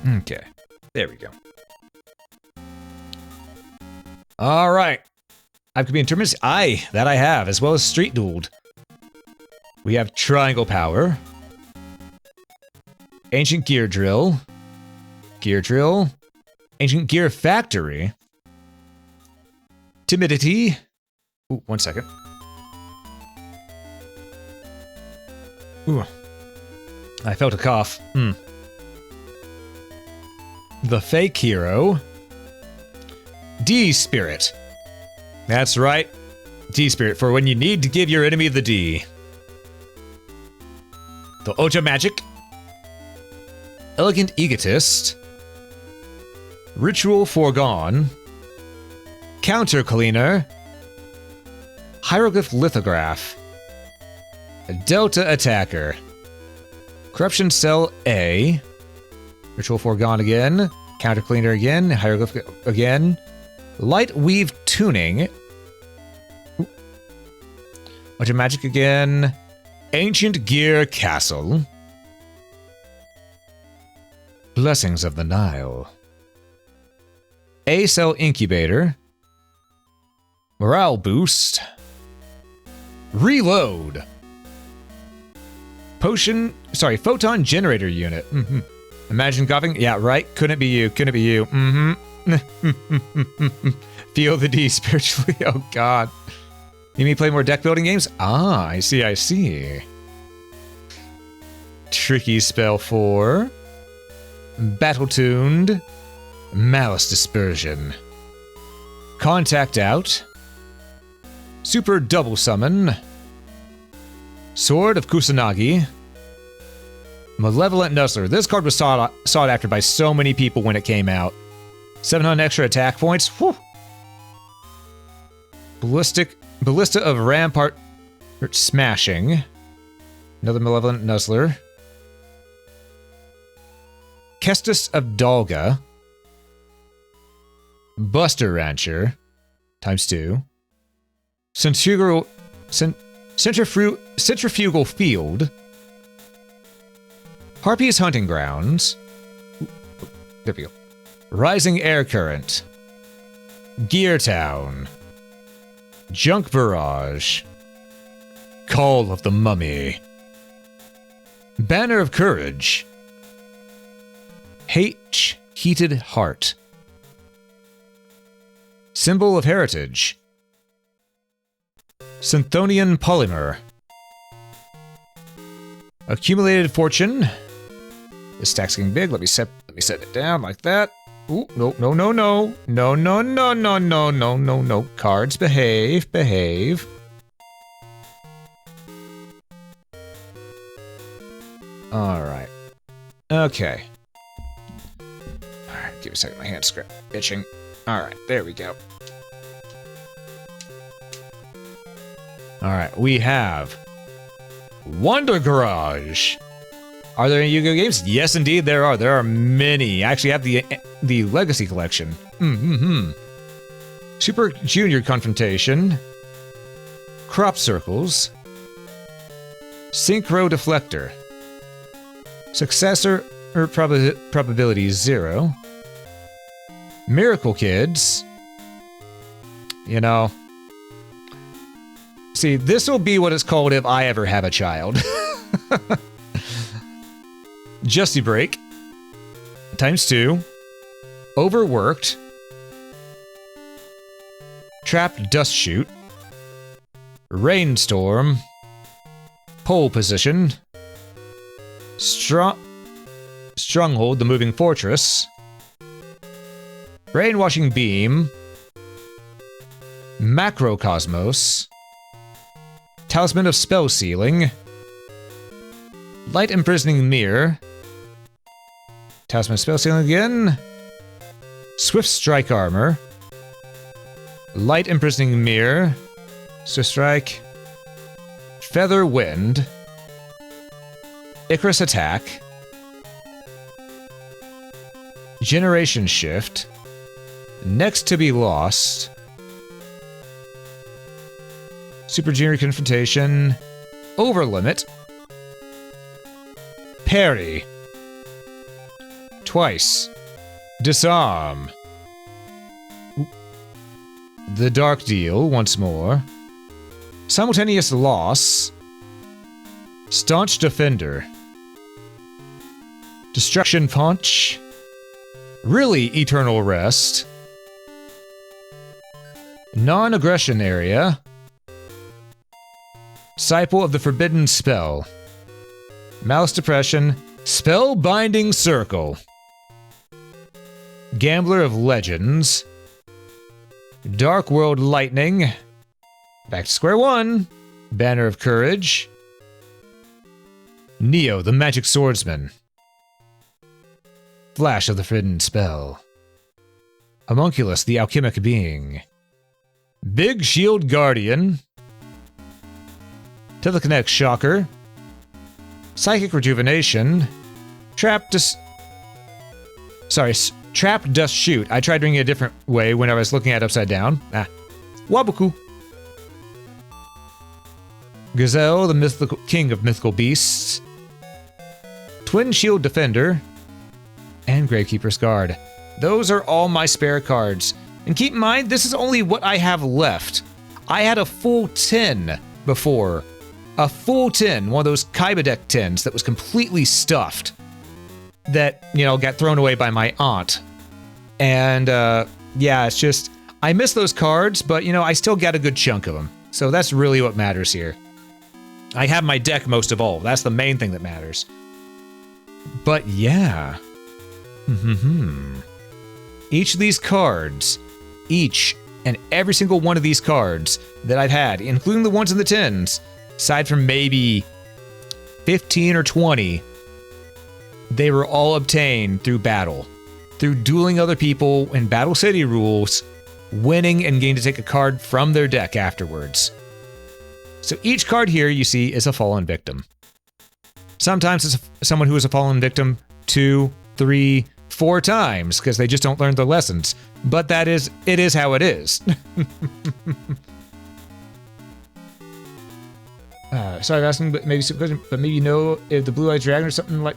Okay, there we go. All right. I could be in tournaments. Aye, that I have, as well as Street Dueled. We have Triangle Power. Ancient Gear Drill. Gear Drill. Ancient Gear Factory. Timidity. Ooh, 1 second. Ooh. I felt a cough. The Fake Hero. D-Spirit. That's right. D-Spirit, for when you need to give your enemy the D. The Ocha Magic. Elegant Egotist. Ritual Foregone. Counter Cleaner. Hieroglyph Lithograph. Delta Attacker. Corruption Cell A. Ritual Foregone again. Counter Cleaner again. Hieroglyph again. Light Weave Tuning. Bunch of magic again. Ancient Gear Castle. Blessings of the Nile. A-Cell Incubator. Morale Boost. Reload. Photon Generator Unit. Imagine coughing. Yeah, right. Couldn't it be you? Couldn't it be you? Feel the D spiritually. Oh, God. You mean play more deck building games? Ah, I see, I see. Tricky Spell 4. Battle Tuned. Malice Dispersion. Contact Out. Super Double Summon. Sword of Kusanagi. Malevolent Nuzzler. This card was sought after by so many people when it came out. 700 extra attack points. Whew. Ballista of Rampart Smashing. Another Malevolent Nuzzler. Kestis of Dalga. Buster Rancher. ×2. Centrifugal Field. Harpy's Hunting Grounds. There we go. Rising Air Current. Gear Town. Junk Barrage. Call of the Mummy. Banner of Courage. Heated Heart. Symbol of Heritage. Synthonian Polymer. Accumulated Fortune. This stack's getting big. Let me set it down like that. Ooh, no. No. Cards, behave. Alright. Okay. Alright, give me a second. My hand's itching. Alright, there we go. Alright, we have Wonder Garage. Are there any Yu-Gi-Oh games? Yes, indeed, there are. There are many. I actually have the Legacy Collection. Super Junior Confrontation. Crop Circles. Synchro Deflector. Successor Probability 0. Miracle Kids. You know. See, this will be what it's called if I ever have a child. Justy Break. ×2. Overworked. Trapped Dust Chute. Rainstorm. Pole Position. Stronghold, the Moving Fortress. Brainwashing Beam. Macrocosmos. Talisman of Spell Sealing. Light Imprisoning Mirror. Talisman of Spell Sealing again. Swift Strike Armor. Light Imprisoning Mirror. Swift Strike. Feather Wind. Icarus Attack. Generation Shift. Next to be Lost. Super Junior Confrontation. Overlimit. Parry. Twice. Disarm. The Dark Deal once more. Simultaneous Loss. Staunch Defender. Destruction Punch. Really Eternal Rest. Non-Aggression Area. Disciple of the Forbidden Spell. Malice Depression. Spellbinding Circle. Gambler of Legends. Dark World Lightning. Back to square one. Banner of Courage. Neo, the Magic Swordsman. Flash of the Forbidden Spell. Homunculus, the Alchemic Being. Big Shield Guardian. Telekinetic Shocker. Psychic Rejuvenation. Trap Dust Shoot. I tried doing it a different way when I was looking at it upside down. Wabuku. Gazelle, the mythical king of mythical beasts. Twin Shield Defender. And Gravekeeper's Guard. Those are all my spare cards. And keep in mind, this is only what I have left. I had a full 10 before. A full 10, one of those Kaiba deck 10s that was completely stuffed. That, got thrown away by my aunt. And, yeah, it's just, I miss those cards, but, I still got a good chunk of them. So that's really what matters here. I have my deck most of all. That's the main thing that matters. But, yeah. Each of these cards, each and every single one of these cards that I've had, including the ones in the 10s, aside from maybe 15 or 20, they were all obtained through battle. Through dueling other people in Battle City rules, winning and getting to take a card from their deck afterwards. So each card here you see is a fallen victim. Sometimes it's someone who is a fallen victim 2, 3, 4 times because they just don't learn their lessons. But it is how it is. Sorry, I'm asking, but maybe some question. But maybe if the Blue-Eyed Dragon or something like.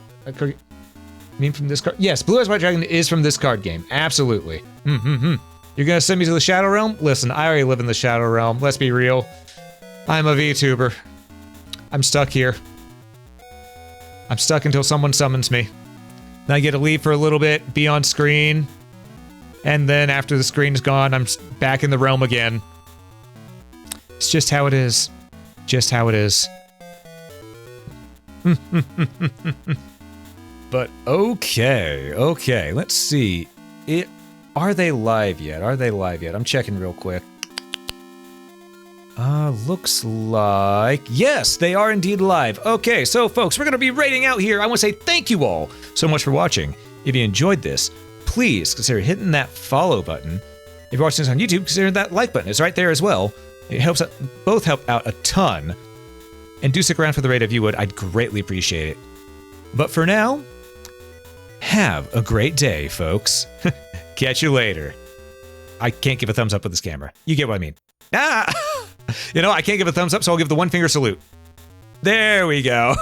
Mean from this card? Yes, Blue-Eyed White Dragon is from this card game. Absolutely. You're gonna send me to the Shadow Realm? Listen, I already live in the Shadow Realm. Let's be real. I'm a VTuber. I'm stuck here. I'm stuck until someone summons me. Then I get to leave for a little bit, be on screen, and then after the screen is gone, I'm back in the realm again. It's just how it is. Just how it is. But okay, let's see. Are they live yet? I'm checking real quick. Looks like... Yes, they are indeed live. Okay, so folks, we're going to be raiding out here. I want to say thank you all so much for watching. If you enjoyed this, please consider hitting that follow button. If you're watching this on YouTube, consider that like button. It's right there as well. It helps out, both help out a ton. And do stick around for the raid if you would. I'd greatly appreciate it. But for now, have a great day, folks. Catch you later. I can't give a thumbs up with this camera. You get what I mean. I can't give a thumbs up, so I'll give the one finger salute. There we go.